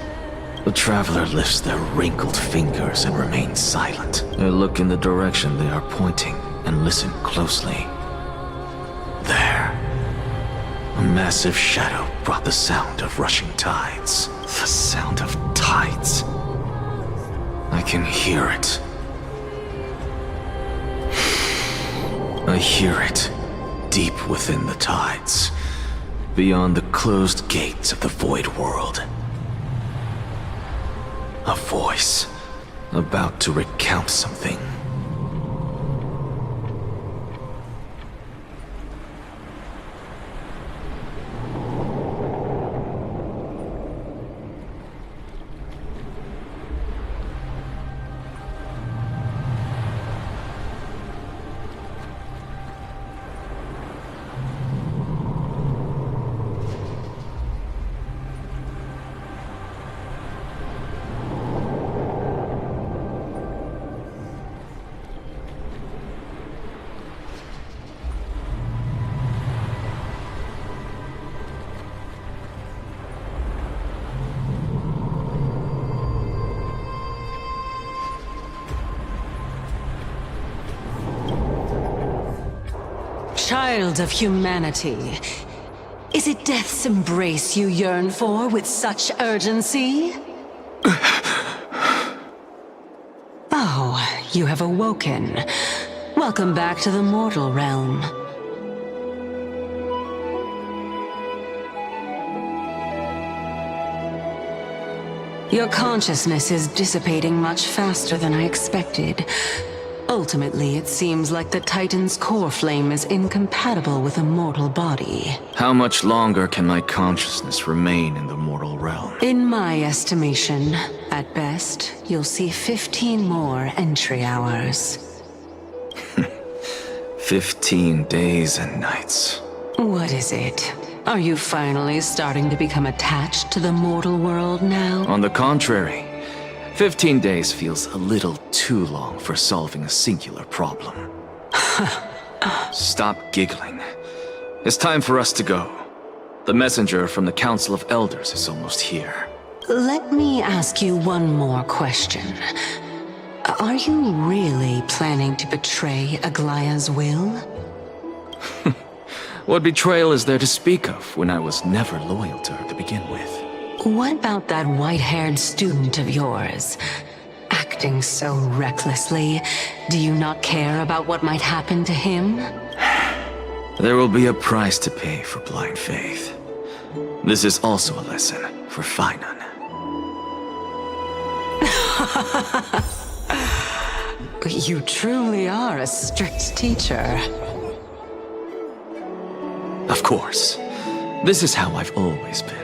The Traveler lifts their wrinkled fingers and remains silent. I look in the direction they are pointing and listen closely. There. A massive shadow brought the sound of rushing tides. The sound of tides. I can hear it. I hear it, deep within the tides, beyond the closed gates of the Void World. A voice, about to recount something. child of humanity. Is it death's embrace you yearn for with such urgency? Oh, you have awoken. Welcome back to the mortal realm. Your consciousness is dissipating much faster than I expected. Ultimately, it seems like the Titan's core flame is incompatible with a mortal body. How much longer can my consciousness remain in the mortal realm? In my estimation, at best, you'll see 15 more entry hours. 15 days and nights. What is it? Are you finally starting to become attached to the mortal world now? On the contrary, 15 days feels a little too long for solving a singular problem. Stop giggling. It's time for us to go. The messenger from the Council of Elders is almost here. Let me ask you one more question. Are you really planning to betray Aglaya's will? What betrayal is there to speak of when I was never loyal to her to begin with? What about that white-haired student of yours? Acting so recklessly, do you not care about what might happen to him? There will be a price to pay for blind faith. This is also a lesson for Finan. You truly are a strict teacher. Of course. This is how I've always been.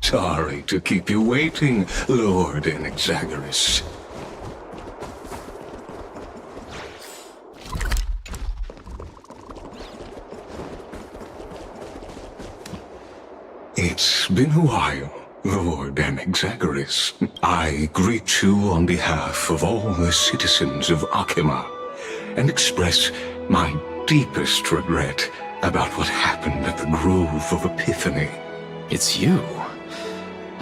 Sorry to keep you waiting, Lord Enexagoras. It's been a while, Lord Enexagoras. I greet you on behalf of all the citizens of Akima, and express my deepest regret about what happened at the Grove of Epiphany. It's you.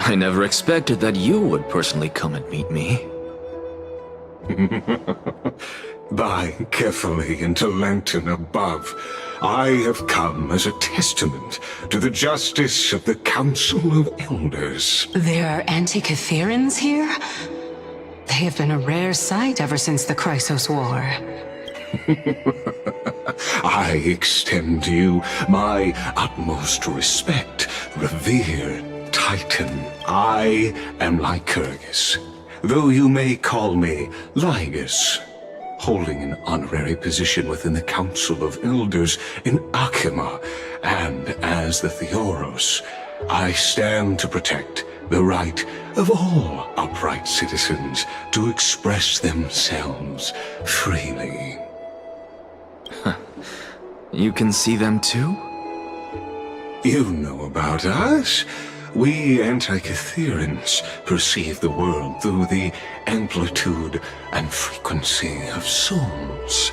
I never expected that you would personally come and meet me. By carefully into Lantern above, I have come as a testament to the justice of the Council of Elders. There are Antikytherans here? They have been a rare sight ever since the Chrysos War. I extend to you my utmost respect, revered Titan. I am Lycurgus, though you may call me Lygus, holding an honorary position within the Council of Elders in Akima, and as the Theoros, I stand to protect the right of all upright citizens to express themselves freely. You can see them too? You know about us. We Antikytherans perceive the world through the amplitude and frequency of souls.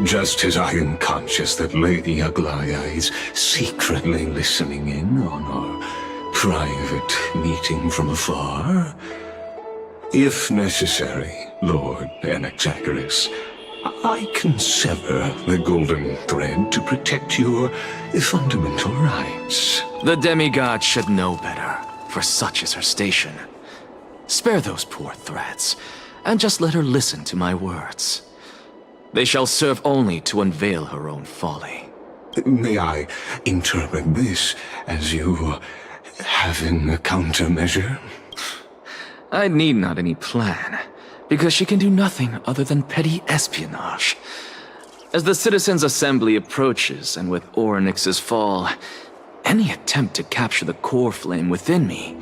Just as I am conscious that Lady Aglaya is secretly listening in on our private meeting from afar. If necessary, Lord Enexagoras, I can sever the golden thread to protect your fundamental rights. The demigod should know better, for such is her station. Spare those poor threats, and just let her listen to my words. They shall serve only to unveil her own folly. May I interpret this as you having a countermeasure? I need not any plan, because she can do nothing other than petty espionage. As the Citizens' Assembly approaches, and with Orynyx's fall, any attempt to capture the core flame within me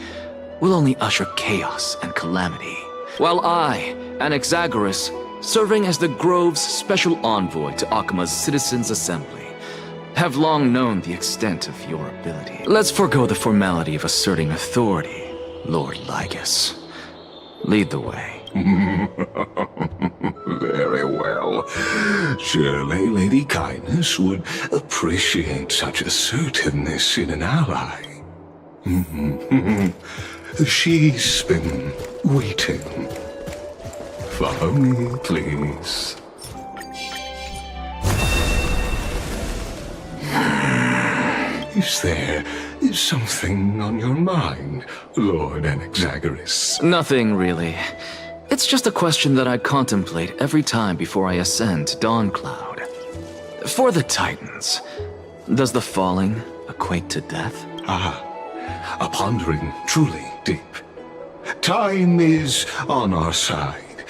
will only usher chaos and calamity. While I, Enexagoras, serving as the Grove's special envoy to Akima's Citizens' Assembly, have long known the extent of your ability. Let's forego the formality of asserting authority, Lord Lygus. Lead the way. Very well. Surely Lady Kindness would appreciate such assertiveness in an ally. She's been waiting. Follow me, please. Is there something on your mind, Lord Anaxagoras? Nothing, really. It's just a question that I contemplate every time before I ascend to Dawncloud. For the Titans, does the falling equate to death? A pondering truly deep. Time is on our side.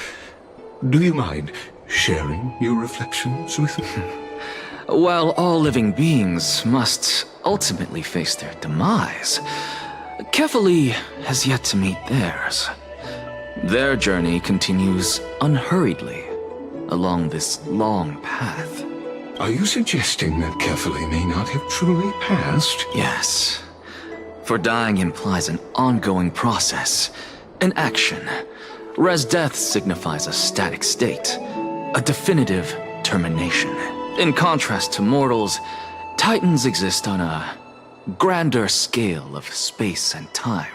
Do you mind sharing your reflections with me? While all living beings must ultimately face their demise, Kefali has yet to meet theirs. Their journey continues unhurriedly along this long path. Are you suggesting that Kefali may not have truly passed? Yes. For dying implies an ongoing process, an action, whereas death signifies a static state, a definitive termination. In contrast to mortals, Titans exist on a grander scale of space and time,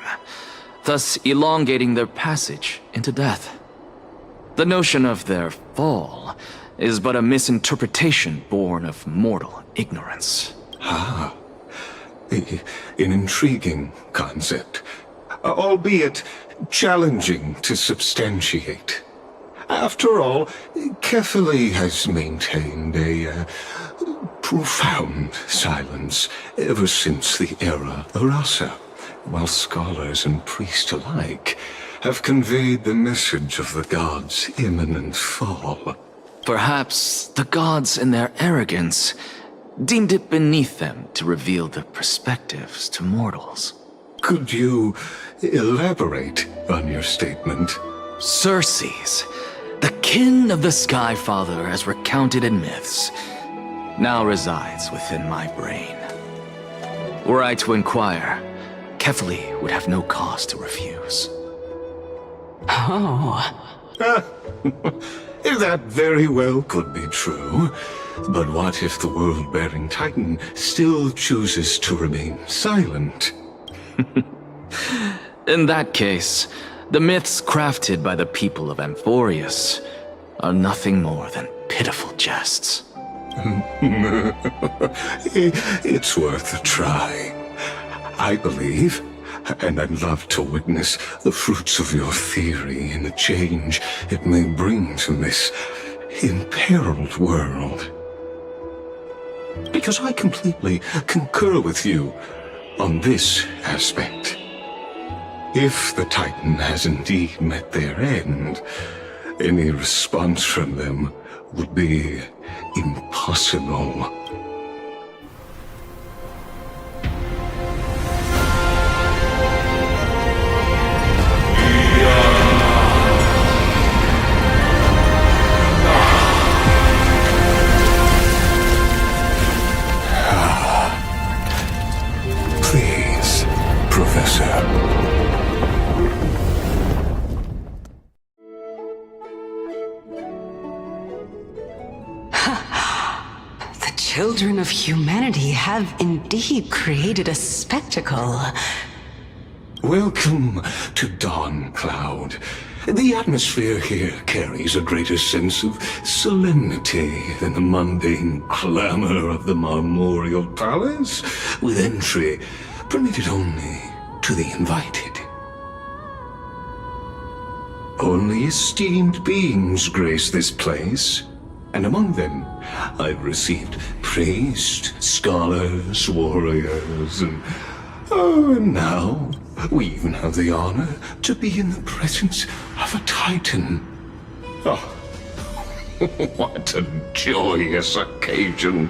thus elongating their passage into death. The notion of their fall is but a misinterpretation born of mortal ignorance. An intriguing concept, albeit challenging to substantiate. After all, Kefali has maintained a profound silence ever since the era of Rasa, while scholars and priests alike have conveyed the message of the gods' imminent fall. Perhaps the gods, in their arrogance, deemed it beneath them to reveal their perspectives to mortals. Could you elaborate on your statement? Circes, the kin of the Skyfather as recounted in myths, now resides within my brain. Were I to inquire, Kefali would have no cause to refuse. Oh. That very well could be true. But what if the world-bearing Titan still chooses to remain silent? In that case, the myths crafted by the people of Amphorius are nothing more than pitiful jests. It's worth a try. I believe, and I'd love to witness the fruits of your theory and the change it may bring to this imperiled world. Because I completely concur with you on this aspect. If the Titan has indeed met their end, any response from them would be impossible. Please, Professor. The children of humanity have indeed created a spectacle. Welcome to Dawncloud. The atmosphere here carries a greater sense of solemnity than the mundane clamor of the Marmorial Palace, with entry permitted only to the invited. Only esteemed beings grace this place, and among them I've received priests, scholars, warriors, and now we even have the honor to be in the presence of a Titan. Oh, what a joyous occasion.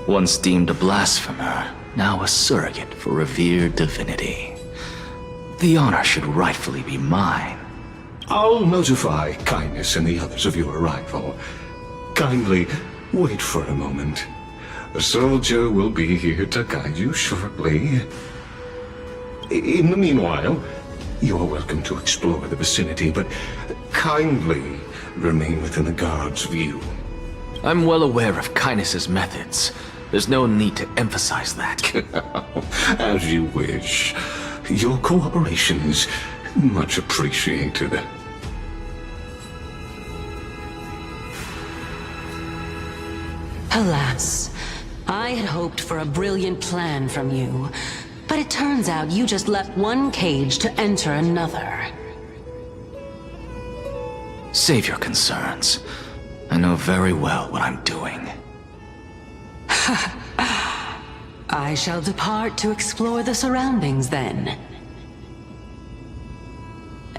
Once deemed a blasphemer, now a surrogate for revered divinity. The honor should rightfully be mine. I'll notify Kindness and the others of your arrival. Kindly wait for a moment. A soldier will be here to guide you shortly. In the meanwhile, you are welcome to explore the vicinity, but kindly remain within the guard's view. I'm well aware of Kindness's methods. There's no need to emphasize that. As you wish. Your cooperation's much appreciated. Alas, I had hoped for a brilliant plan from you, but it turns out you just left one cage to enter another. Save your concerns. I know very well what I'm doing. I shall depart to explore the surroundings then.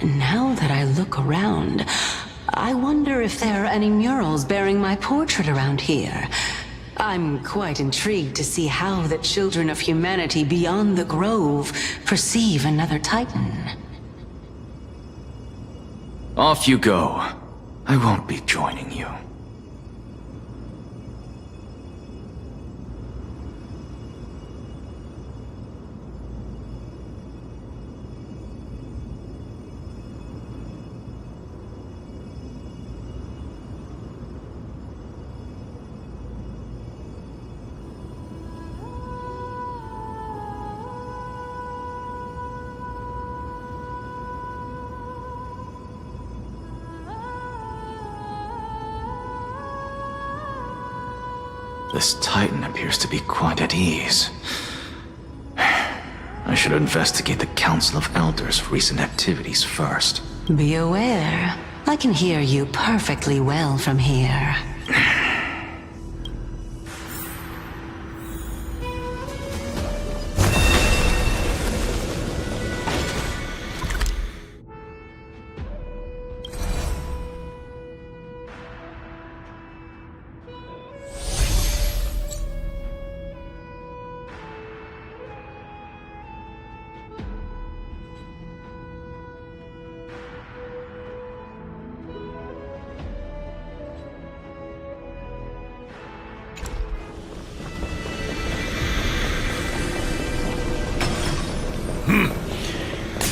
Now that I look around, I wonder if there are any murals bearing my portrait around here. I'm quite intrigued to see how the children of humanity beyond the grove perceive another Titan. Off you go. I won't be joining you. This Titan appears to be quite at ease. I should investigate the Council of Elders' recent activities first. Be aware, I can hear you perfectly well from here.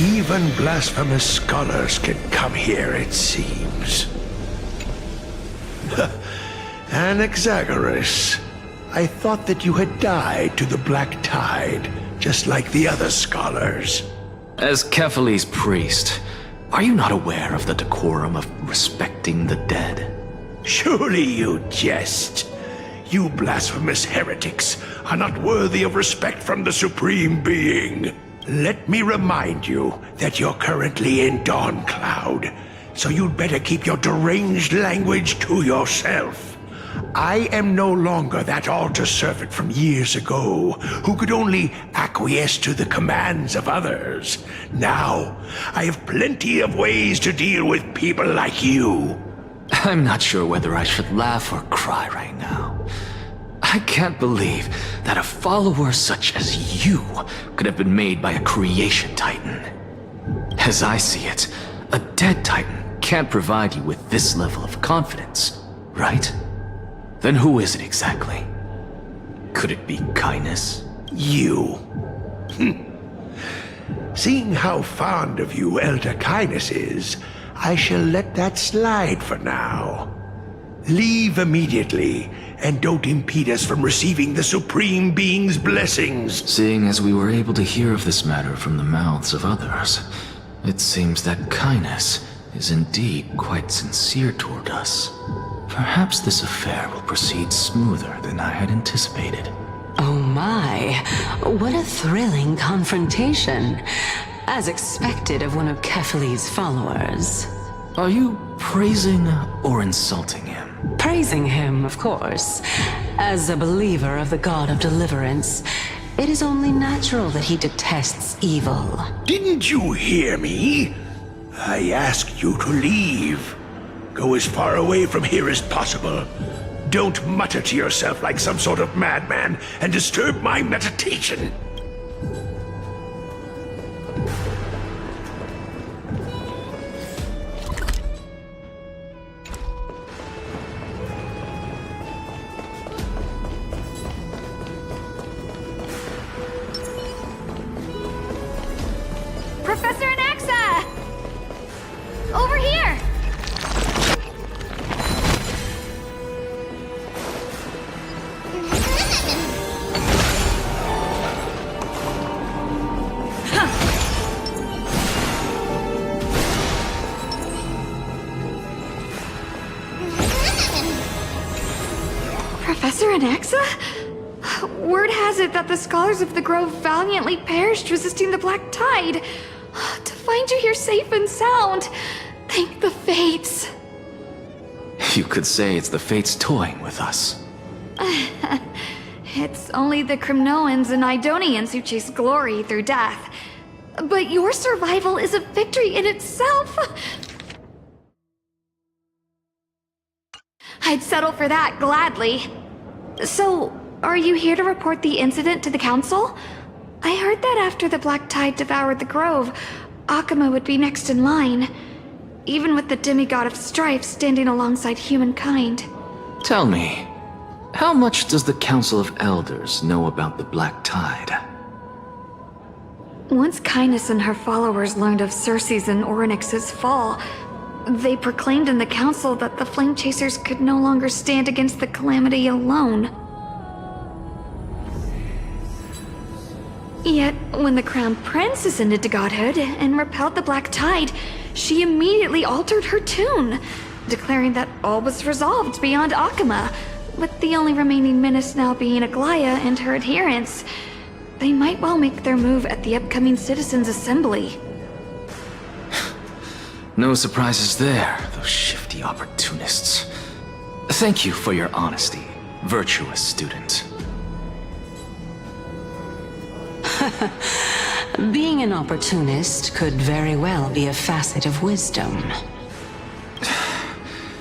Even blasphemous scholars can come here, it seems. Anaxagoras, I thought that you had died to the Black Tide, just like the other scholars. As Kephales's priest, are you not aware of the decorum of respecting the dead? Surely you jest. You blasphemous heretics are not worthy of respect from the Supreme Being. Let me remind you that you're currently in Dawn Cloud, so you'd better keep your deranged language to yourself. I am no longer that altar servant from years ago, who could only acquiesce to the commands of others. Now, I have plenty of ways to deal with people like you. I'm not sure whether I should laugh or cry right now. I can't believe that a follower such as you could have been made by a creation Titan. As I see it, a dead Titan can't provide you with this level of confidence, right? Then who is it exactly? Could it be Kindness? You. Seeing how fond of you Elder Kindness is, I shall let that slide for now. Leave immediately, and don't impede us from receiving the Supreme Being's blessings. Seeing as we were able to hear of this matter from the mouths of others, it seems that Kindness is indeed quite sincere toward us. Perhaps this affair will proceed smoother than I had anticipated. Oh my, what a thrilling confrontation. As expected of one of Kephales's followers. Are you praising or insulting him? Praising him, of course. As a believer of the God of Deliverance, it is only natural that he detests evil. Didn't you hear me? I asked you to leave. Go as far away from here as possible. Don't mutter to yourself like some sort of madman and disturb my meditation. Professor Anaxa! Over here! Professor Anaxa? Word has it that the scholars of the Grove valiantly perished resisting the Black Tide. To find you here safe and sound, thank the Fates. You could say it's the Fates toying with us. It's only the Cremnoans and Idonians who chase glory through death. But your survival is a victory in itself. I'd settle for that gladly. So, are you here to report the incident to the Council? I heard that after the Black Tide devoured the Grove, Akuma would be next in line, even with the demigod of strife standing alongside humankind. Tell me, how much does the Council of Elders know about the Black Tide? Once Kindness and her followers learned of Circe's and Orynyx's fall, they proclaimed in the Council that the Flame Chasers could no longer stand against the calamity alone. Yet, when the Crown Prince ascended to godhood and repelled the Black Tide, she immediately altered her tune, declaring that all was resolved beyond Akuma, with the only remaining menace now being Aglaya and her adherents. They might well make their move at the upcoming Citizens' Assembly. No surprises there, those shifty opportunists. Thank you for your honesty, virtuous student. Being an opportunist could very well be a facet of wisdom.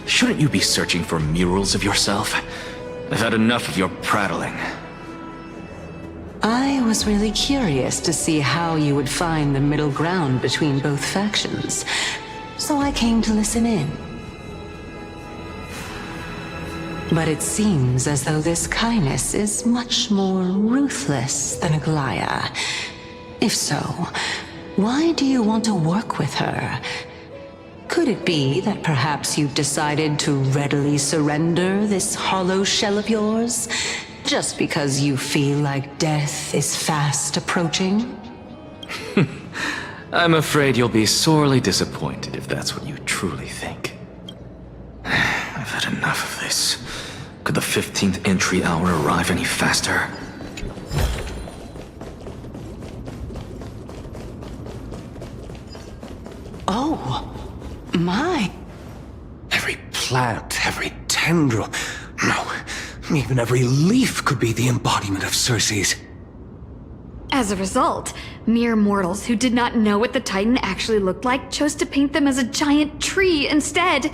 Shouldn't you be searching for murals of yourself? I've had enough of your prattling. I was really curious to see how you would find the middle ground between both factions, so I came to listen in. But it seems as though this Kindness is much more ruthless than Aglaya. If so, why do you want to work with her? Could it be that perhaps you've decided to readily surrender this hollow shell of yours, just because you feel like death is fast approaching? I'm afraid you'll be sorely disappointed if that's what you truly think. I've had enough of this. Could the 15th entry hour arrive any faster? Oh, my. Every plant, every tendril, no, even every leaf could be the embodiment of Circe's. As a result, mere mortals who did not know what the Titan actually looked like chose to paint them as a giant tree instead.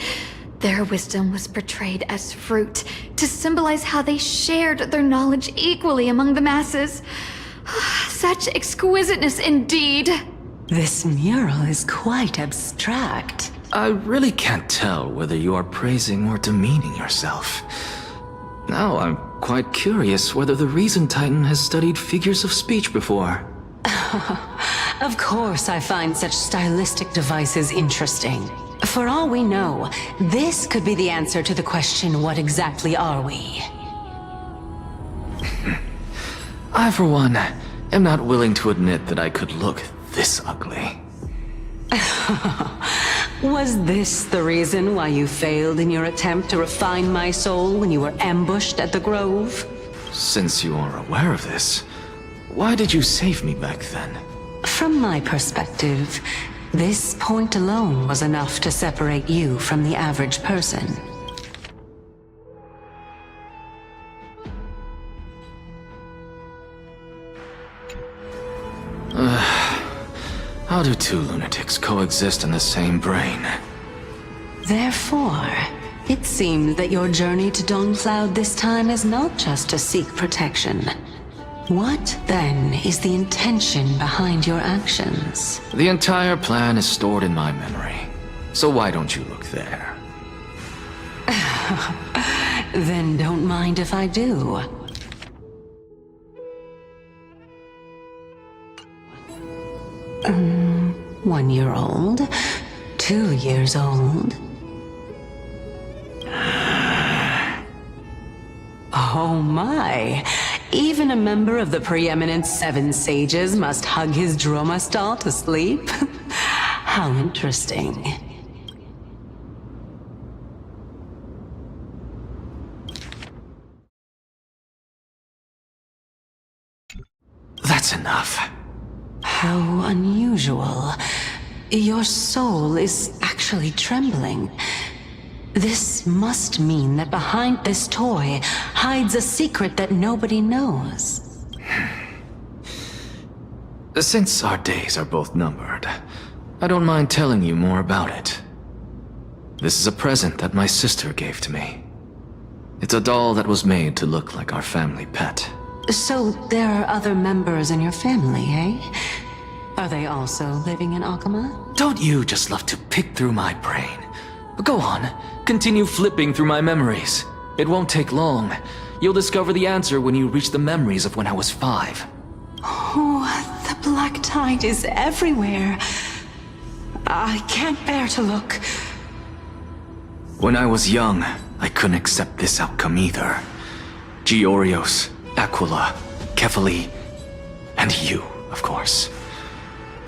Their wisdom was portrayed as fruit, to symbolize how they shared their knowledge equally among the masses. Such exquisiteness indeed. This mural is quite abstract. I really can't tell whether you are praising or demeaning yourself. Now I'm quite curious whether the Reason Titan has studied figures of speech before. Of course I find such stylistic devices interesting. For all we know, this could be the answer to the question, what exactly are we? I, for one, am not willing to admit that I could look this ugly. Was this the reason why you failed in your attempt to refine my soul when you were ambushed at the Grove? Since you are aware of this, why did you save me back then? From my perspective, this point alone was enough to separate you from the average person. How do two lunatics coexist in the same brain? Therefore, It seems that your journey to Dawncloud this time is not just to seek protection. What, then, is the intention behind your actions? The entire plan is stored in my memory. So why don't you look there? Then don't mind if I do. Um, 1 year old? 2 years old? Oh my! Even a member of the preeminent Seven Sages must hug his droma stall to sleep? How interesting. That's enough. How unusual. Your soul is actually trembling. This must mean that behind this toy hides a secret that nobody knows. Since our days are both numbered, I don't mind telling you more about it. This is a present that my sister gave to me. It's a doll that was made to look like our family pet. So there are other members in your family, eh? Are they also living in Akama? Don't you just love to pick through my brain? Go on, continue flipping through my memories. It won't take long. You'll discover the answer when you reach the memories of when I was 5. Oh, the black tide is everywhere. I can't bear to look. When I was young, I couldn't accept this outcome either. Georios, Aquila, Kefali, and you, of course.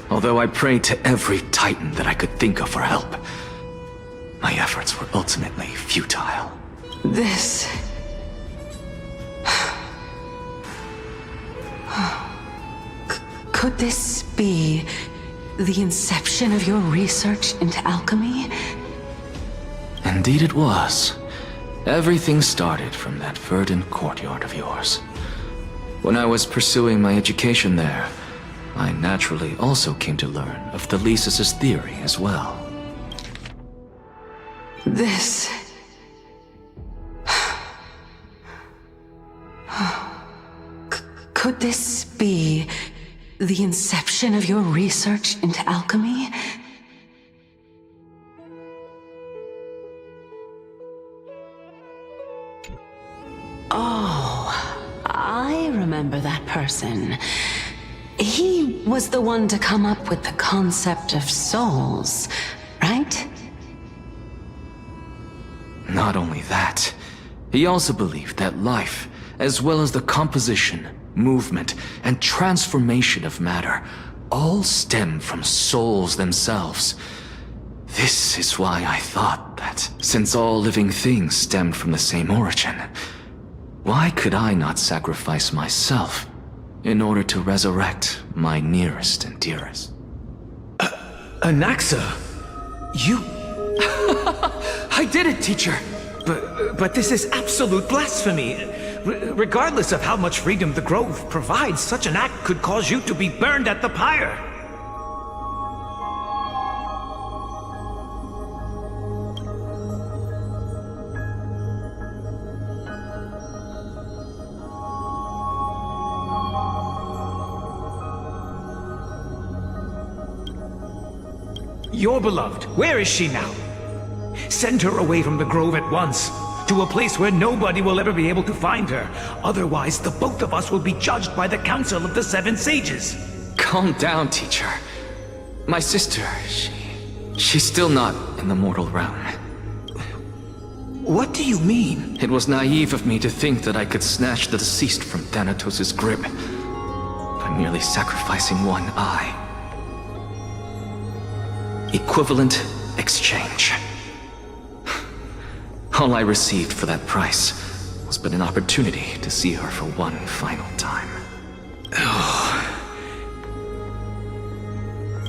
Although I prayed to every titan that I could think of for help, my efforts were ultimately futile. This... Could this be the inception of your research into alchemy? Indeed it was. Everything started from that verdant courtyard of yours. When I was pursuing my education there, I naturally also came to learn of the Thesis' theory as well. This... Could this be the inception of your research into alchemy? Oh, I remember that person. He was the one to come up with the concept of souls, right? Not only that, he also believed that life, as well as the composition, movement, and transformation of matter, all stem from souls themselves. This is why I thought that, since all living things stemmed from the same origin, why could I not sacrifice myself in order to resurrect my nearest and dearest? Anaxa, you... I did it, teacher! But this is absolute blasphemy. Regardless of how much freedom the Grove provides, such an act could cause you to be burned at the pyre. Your beloved, where is she now? Send her away from the Grove at once, to a place where nobody will ever be able to find her. Otherwise, the both of us will be judged by the Council of the Seven Sages. Calm down, teacher. My sister, she's still not in the mortal realm. What do you mean? It was naive of me to think that I could snatch the deceased from Thanatos' grip by merely sacrificing one eye. Equivalent exchange. All I received for that price was but an opportunity to see her for one final time.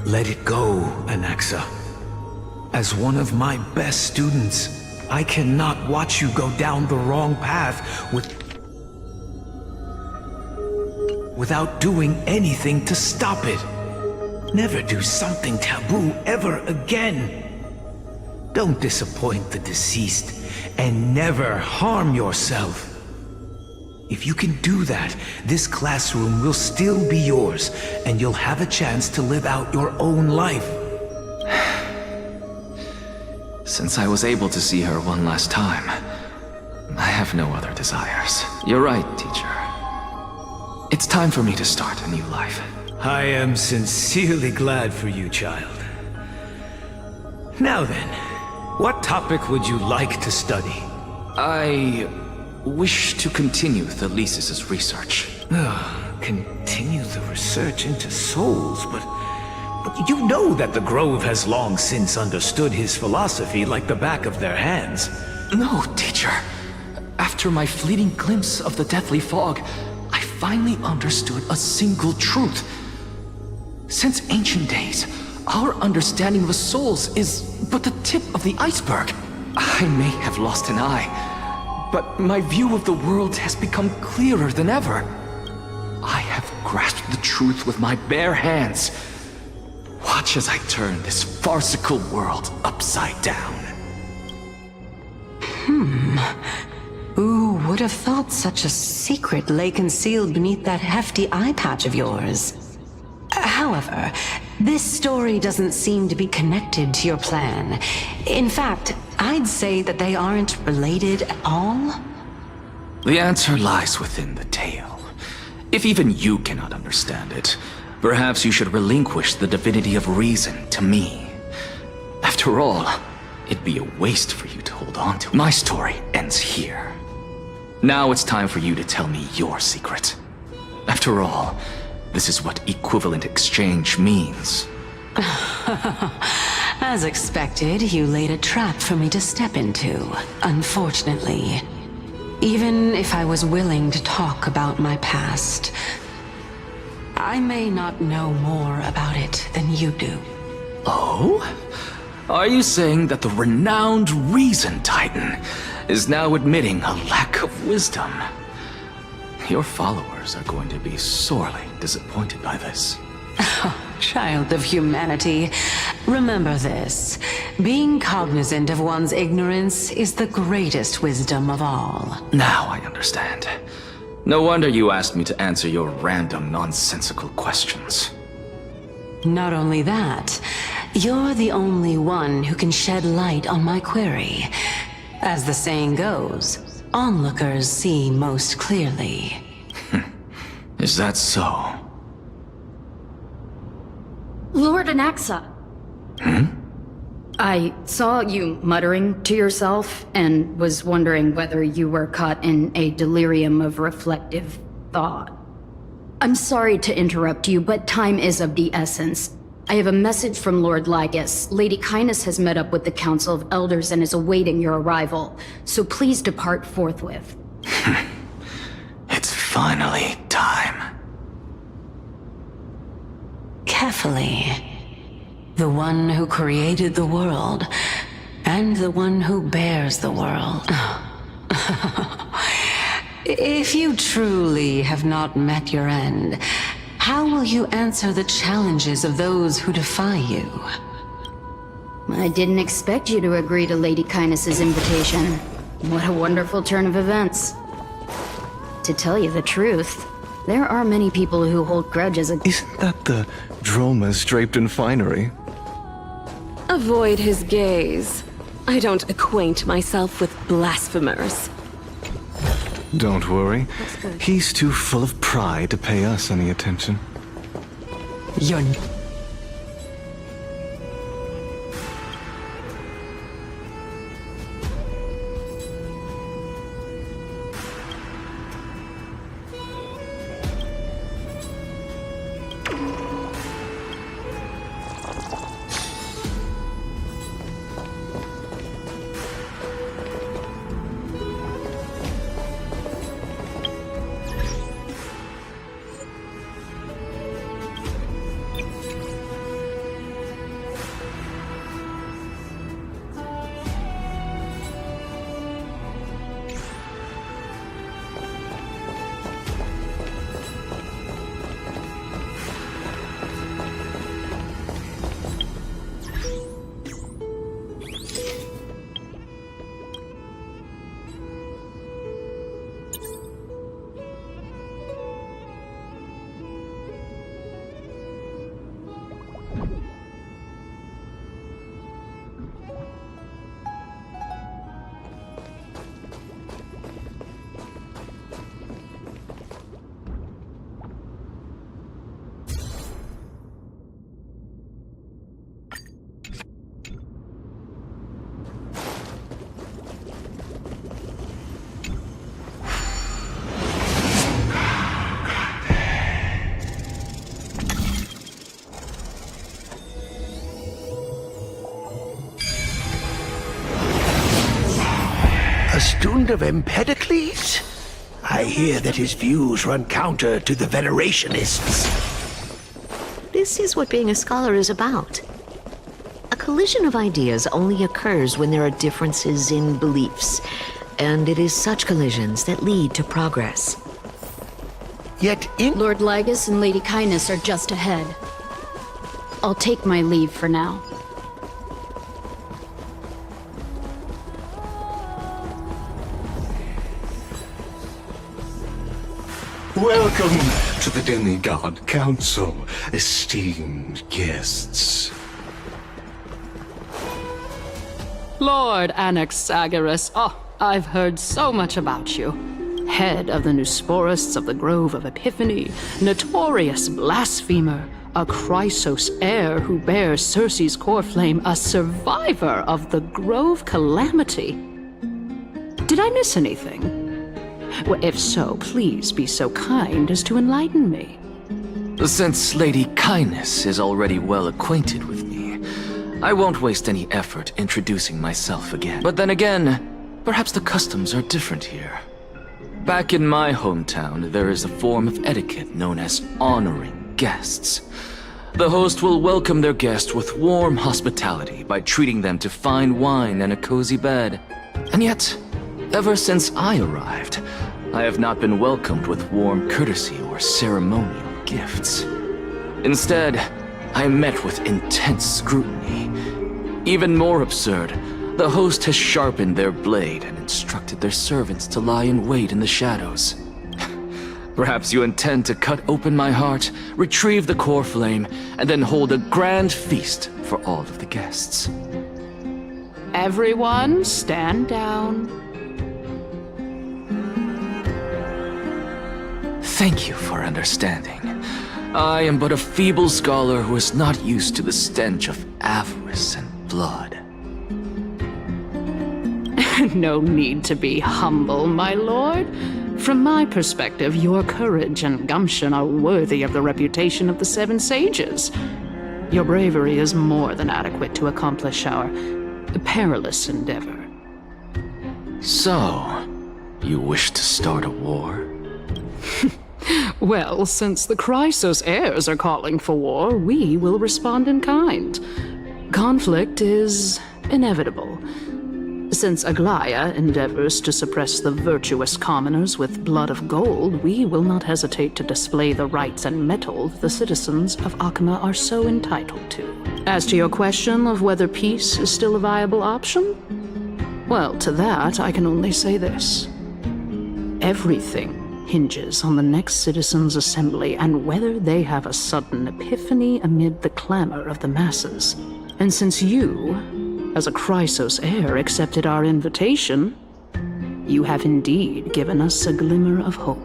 Let it go, Anaxa. As one of my best students, I cannot watch you go down the wrong path without doing anything to stop it. Never do something taboo ever again. Don't disappoint the deceased, and never harm yourself. If you can do that, this classroom will still be yours, and you'll have a chance to live out your own life. Since I was able to see her one last time, I have no other desires. You're right, teacher. It's time for me to start a new life. I am sincerely glad for you, child. Now then, what topic would you like to study? I wish to continue Thalesis' research. Continue the research into souls, but you know that the Grove has long since understood his philosophy like the back of their hands. No, teacher. After my fleeting glimpse of the deathly fog, I finally understood a single truth. Since ancient days, our understanding of the souls is but the tip of the iceberg. I may have lost an eye, but my view of the world has become clearer than ever. I have grasped the truth with my bare hands. Watch as I turn this farcical world upside down. Who would have thought such a secret lay concealed beneath that hefty eye patch of yours? However, this story doesn't seem to be connected to your plan. In fact, I'd say that they aren't related at all. The answer lies within the tale. If even you cannot understand it, perhaps you should relinquish the divinity of reason to me. After all, it'd be a waste for you to hold on to. My story ends here. Now it's time for you to tell me your secret. After all, this is what equivalent exchange means. As expected, you laid a trap for me to step into, unfortunately. Even if I was willing to talk about my past, I may not know more about it than you do. Oh? Are you saying that the renowned Reason Titan is now admitting a lack of wisdom? Your followers are going to be sorely disappointed by this. Child of humanity, remember this. Being cognizant of one's ignorance is the greatest wisdom of all. Now I understand. No wonder you asked me to answer your random, nonsensical questions. Not only that, you're the only one who can shed light on my query. As the saying goes, onlookers see most clearly. Is that so? Lord Anaxa. I saw you muttering to yourself and was wondering whether you were caught in a delirium of reflective thought. I'm sorry to interrupt you, but time is of the essence. I have a message from Lord Lygus. Lady Kindness has met up with the Council of Elders and is awaiting your arrival, so please depart forthwith. It's finally time. Carefully. The one who created the world, and the one who bears the world. If you truly have not met your end, how will you answer the challenges of those who defy you? I didn't expect you to agree to Lady Kindness's invitation. What a wonderful turn of events. To tell you the truth, there are many people who hold grudges against— Isn't that the dromas draped in finery? Avoid his gaze. I don't acquaint myself with blasphemers. Don't worry. He's too full of pride to pay us any attention. You're... student of Empedocles? I hear that his views run counter to the Venerationists. This is what being a scholar is about. A collision of ideas only occurs when there are differences in beliefs, and it is such collisions that lead to progress. Yet Lord Lygus and Lady Kindness are just ahead. I'll take my leave for now. Welcome to the Demigod Council, esteemed guests. Lord Anaxagoras, I've heard so much about you. Head of the Nusporists of the Grove of Epiphany, notorious blasphemer, a Chrysos heir who bears Circe's core flame, a survivor of the Grove calamity. Did I miss anything? Well, if so, please be so kind as to enlighten me. Since Lady Kindness is already well acquainted with me, I won't waste any effort introducing myself again. But then again, perhaps the customs are different here. Back in my hometown, there is a form of etiquette known as honoring guests. The host will welcome their guest with warm hospitality by treating them to fine wine and a cozy bed. And yet, ever since I arrived, I have not been welcomed with warm courtesy or ceremonial gifts. Instead, I met with intense scrutiny. Even more absurd, the host has sharpened their blade and instructed their servants to lie in wait in the shadows. Perhaps you intend to cut open my heart, retrieve the core flame, and then hold a grand feast for all of the guests. Everyone, stand down. Thank you for understanding. I am but a feeble scholar who is not used to the stench of avarice and blood. No need to be humble, my lord. From my perspective, your courage and gumption are worthy of the reputation of the Seven Sages. Your bravery is more than adequate to accomplish our perilous endeavor. So, you wish to start a war? Well, since the Chrysos heirs are calling for war, we will respond in kind. Conflict is inevitable. Since Aglaia endeavors to suppress the virtuous commoners with blood of gold, we will not hesitate to display the rights and mettle the citizens of Akama are so entitled to. As to your question of whether peace is still a viable option, well, to that I can only say this. Everything hinges on the next citizens' assembly and whether they have a sudden epiphany amid the clamor of the masses. And since you, as a Chrysos heir, accepted our invitation, you have indeed given us a glimmer of hope.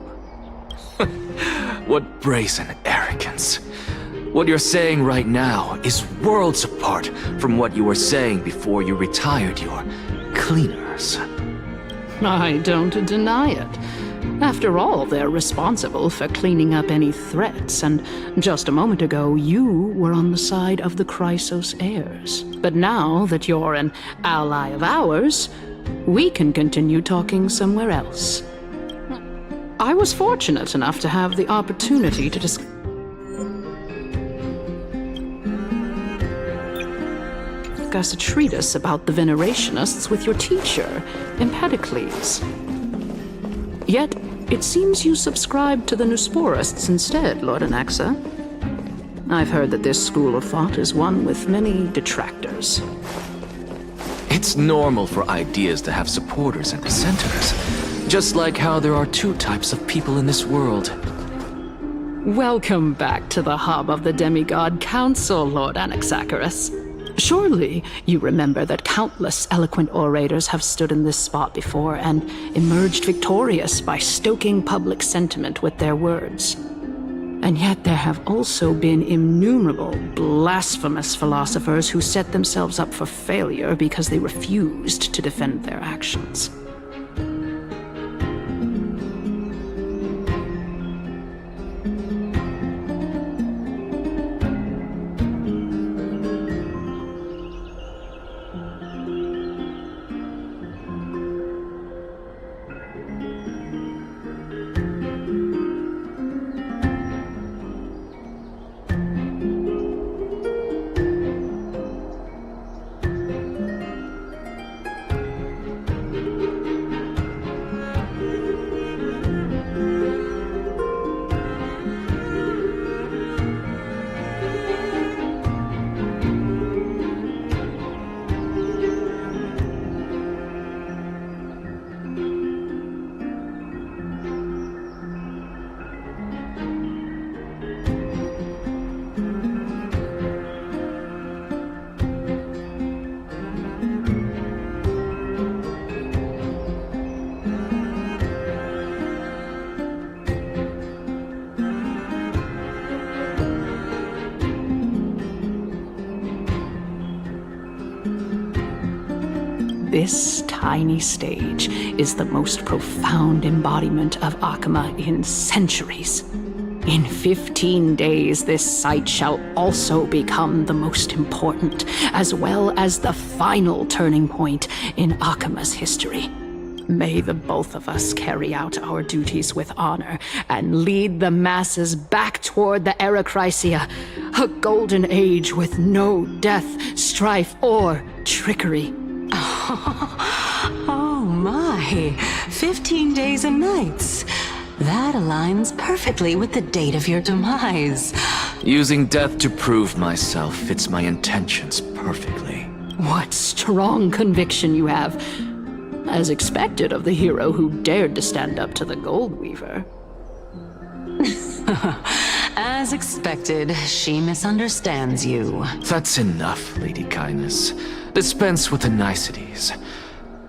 What brazen arrogance. What you're saying right now is worlds apart from what you were saying before you retired your cleaners. I don't deny it. After all, they're responsible for cleaning up any threats, and just a moment ago, you were on the side of the Chrysos heirs. But now that you're an ally of ours, we can continue talking somewhere else. I was fortunate enough to have the opportunity to discuss a treatise about the Venerationists with your teacher, Empedocles. Yet, it seems you subscribe to the Nusporists instead, Lord Anaxa. I've heard that this school of thought is one with many detractors. It's normal for ideas to have supporters and dissenters, just like how there are two types of people in this world. Welcome back to the hub of the Demigod Council, Lord Anaxagoras. Surely you remember that countless eloquent orators have stood in this spot before and emerged victorious by stoking public sentiment with their words. And yet there have also been innumerable blasphemous philosophers who set themselves up for failure because they refused to defend their actions. This tiny stage is the most profound embodiment of Akama in centuries. In 15 days, this site shall also become the most important, as well as the final turning point in Akama's history. May the both of us carry out our duties with honor and lead the masses back toward the Era Chrysia, a golden age with no death, strife, or trickery. Oh my, 15 days and nights. That aligns perfectly with the date of your demise. Using death to prove myself fits my intentions perfectly. What strong conviction you have. As expected of the hero who dared to stand up to the Gold Weaver. As expected, she misunderstands you. That's enough, Lady Kindness. Dispense with the niceties.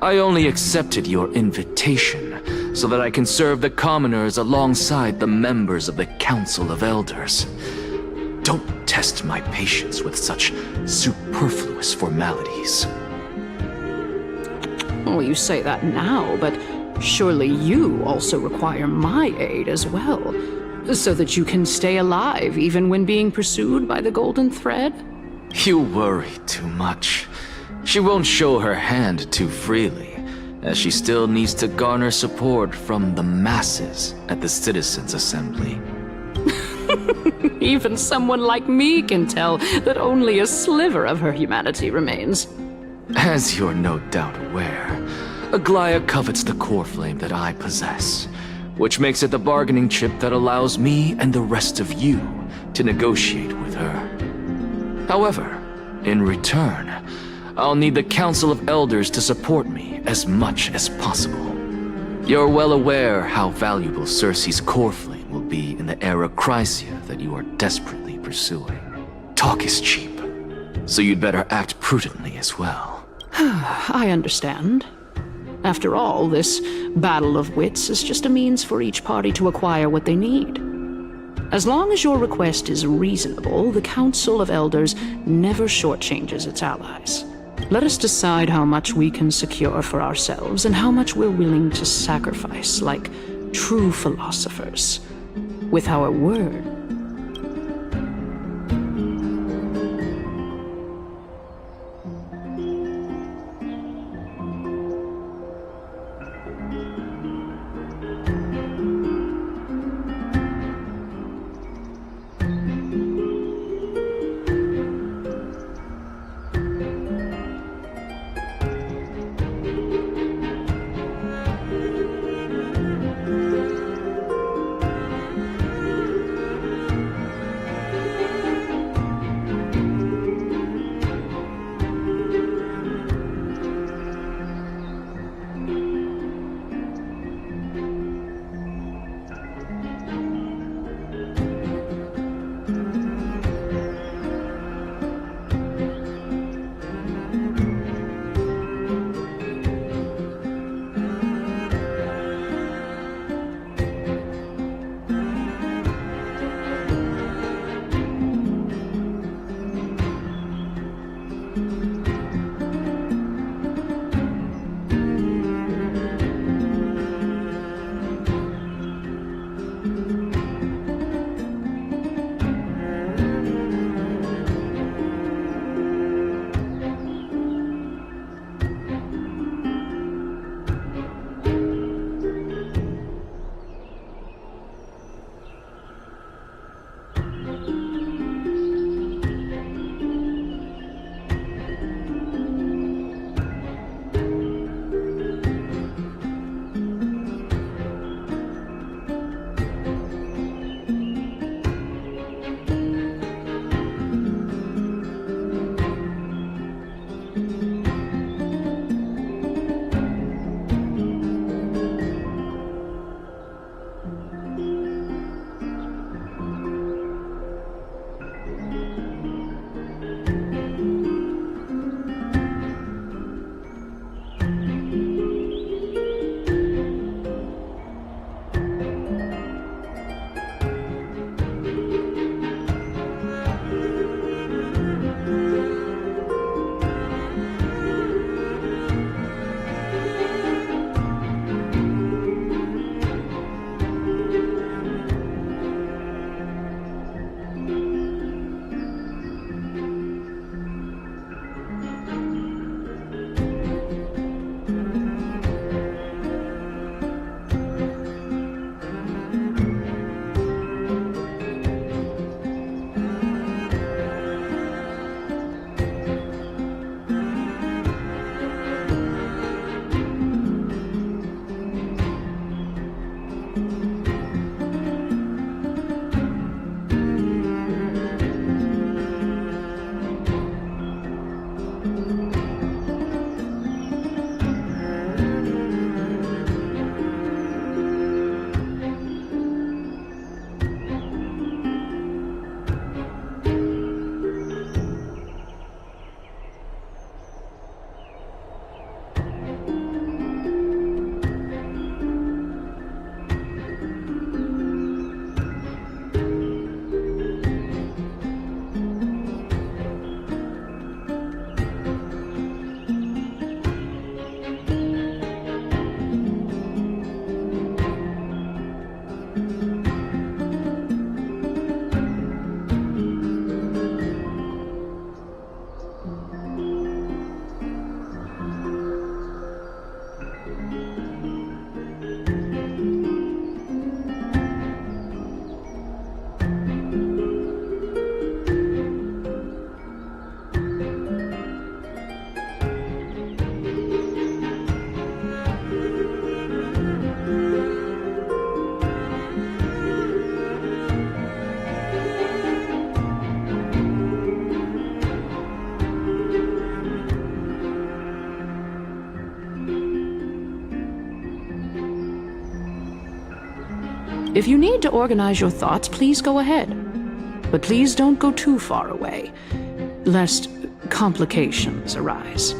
I only accepted your invitation so that I can serve the commoners alongside the members of the Council of Elders. Don't test my patience with such superfluous formalities. Well, you say that now, but surely you also require my aid as well, so that you can stay alive even when being pursued by the Golden Thread? You worry too much. She won't show her hand too freely, as she still needs to garner support from the masses at the Citizens' Assembly. Even someone like me can tell that only a sliver of her humanity remains. As you're no doubt aware, Aglaya covets the core flame that I possess, which makes it the bargaining chip that allows me and the rest of you to negotiate with her. However, in return, I'll need the Council of Elders to support me as much as possible. You're well aware how valuable Cersei's core flame will be in the Era Chrysia that you are desperately pursuing. Talk is cheap, so you'd better act prudently as well. I understand. After all, this battle of wits is just a means for each party to acquire what they need. As long as your request is reasonable, the Council of Elders never shortchanges its allies. Let us decide how much we can secure for ourselves and how much we're willing to sacrifice, like true philosophers, with our word. If you need to organize your thoughts, please go ahead. But please don't go too far away, lest complications arise.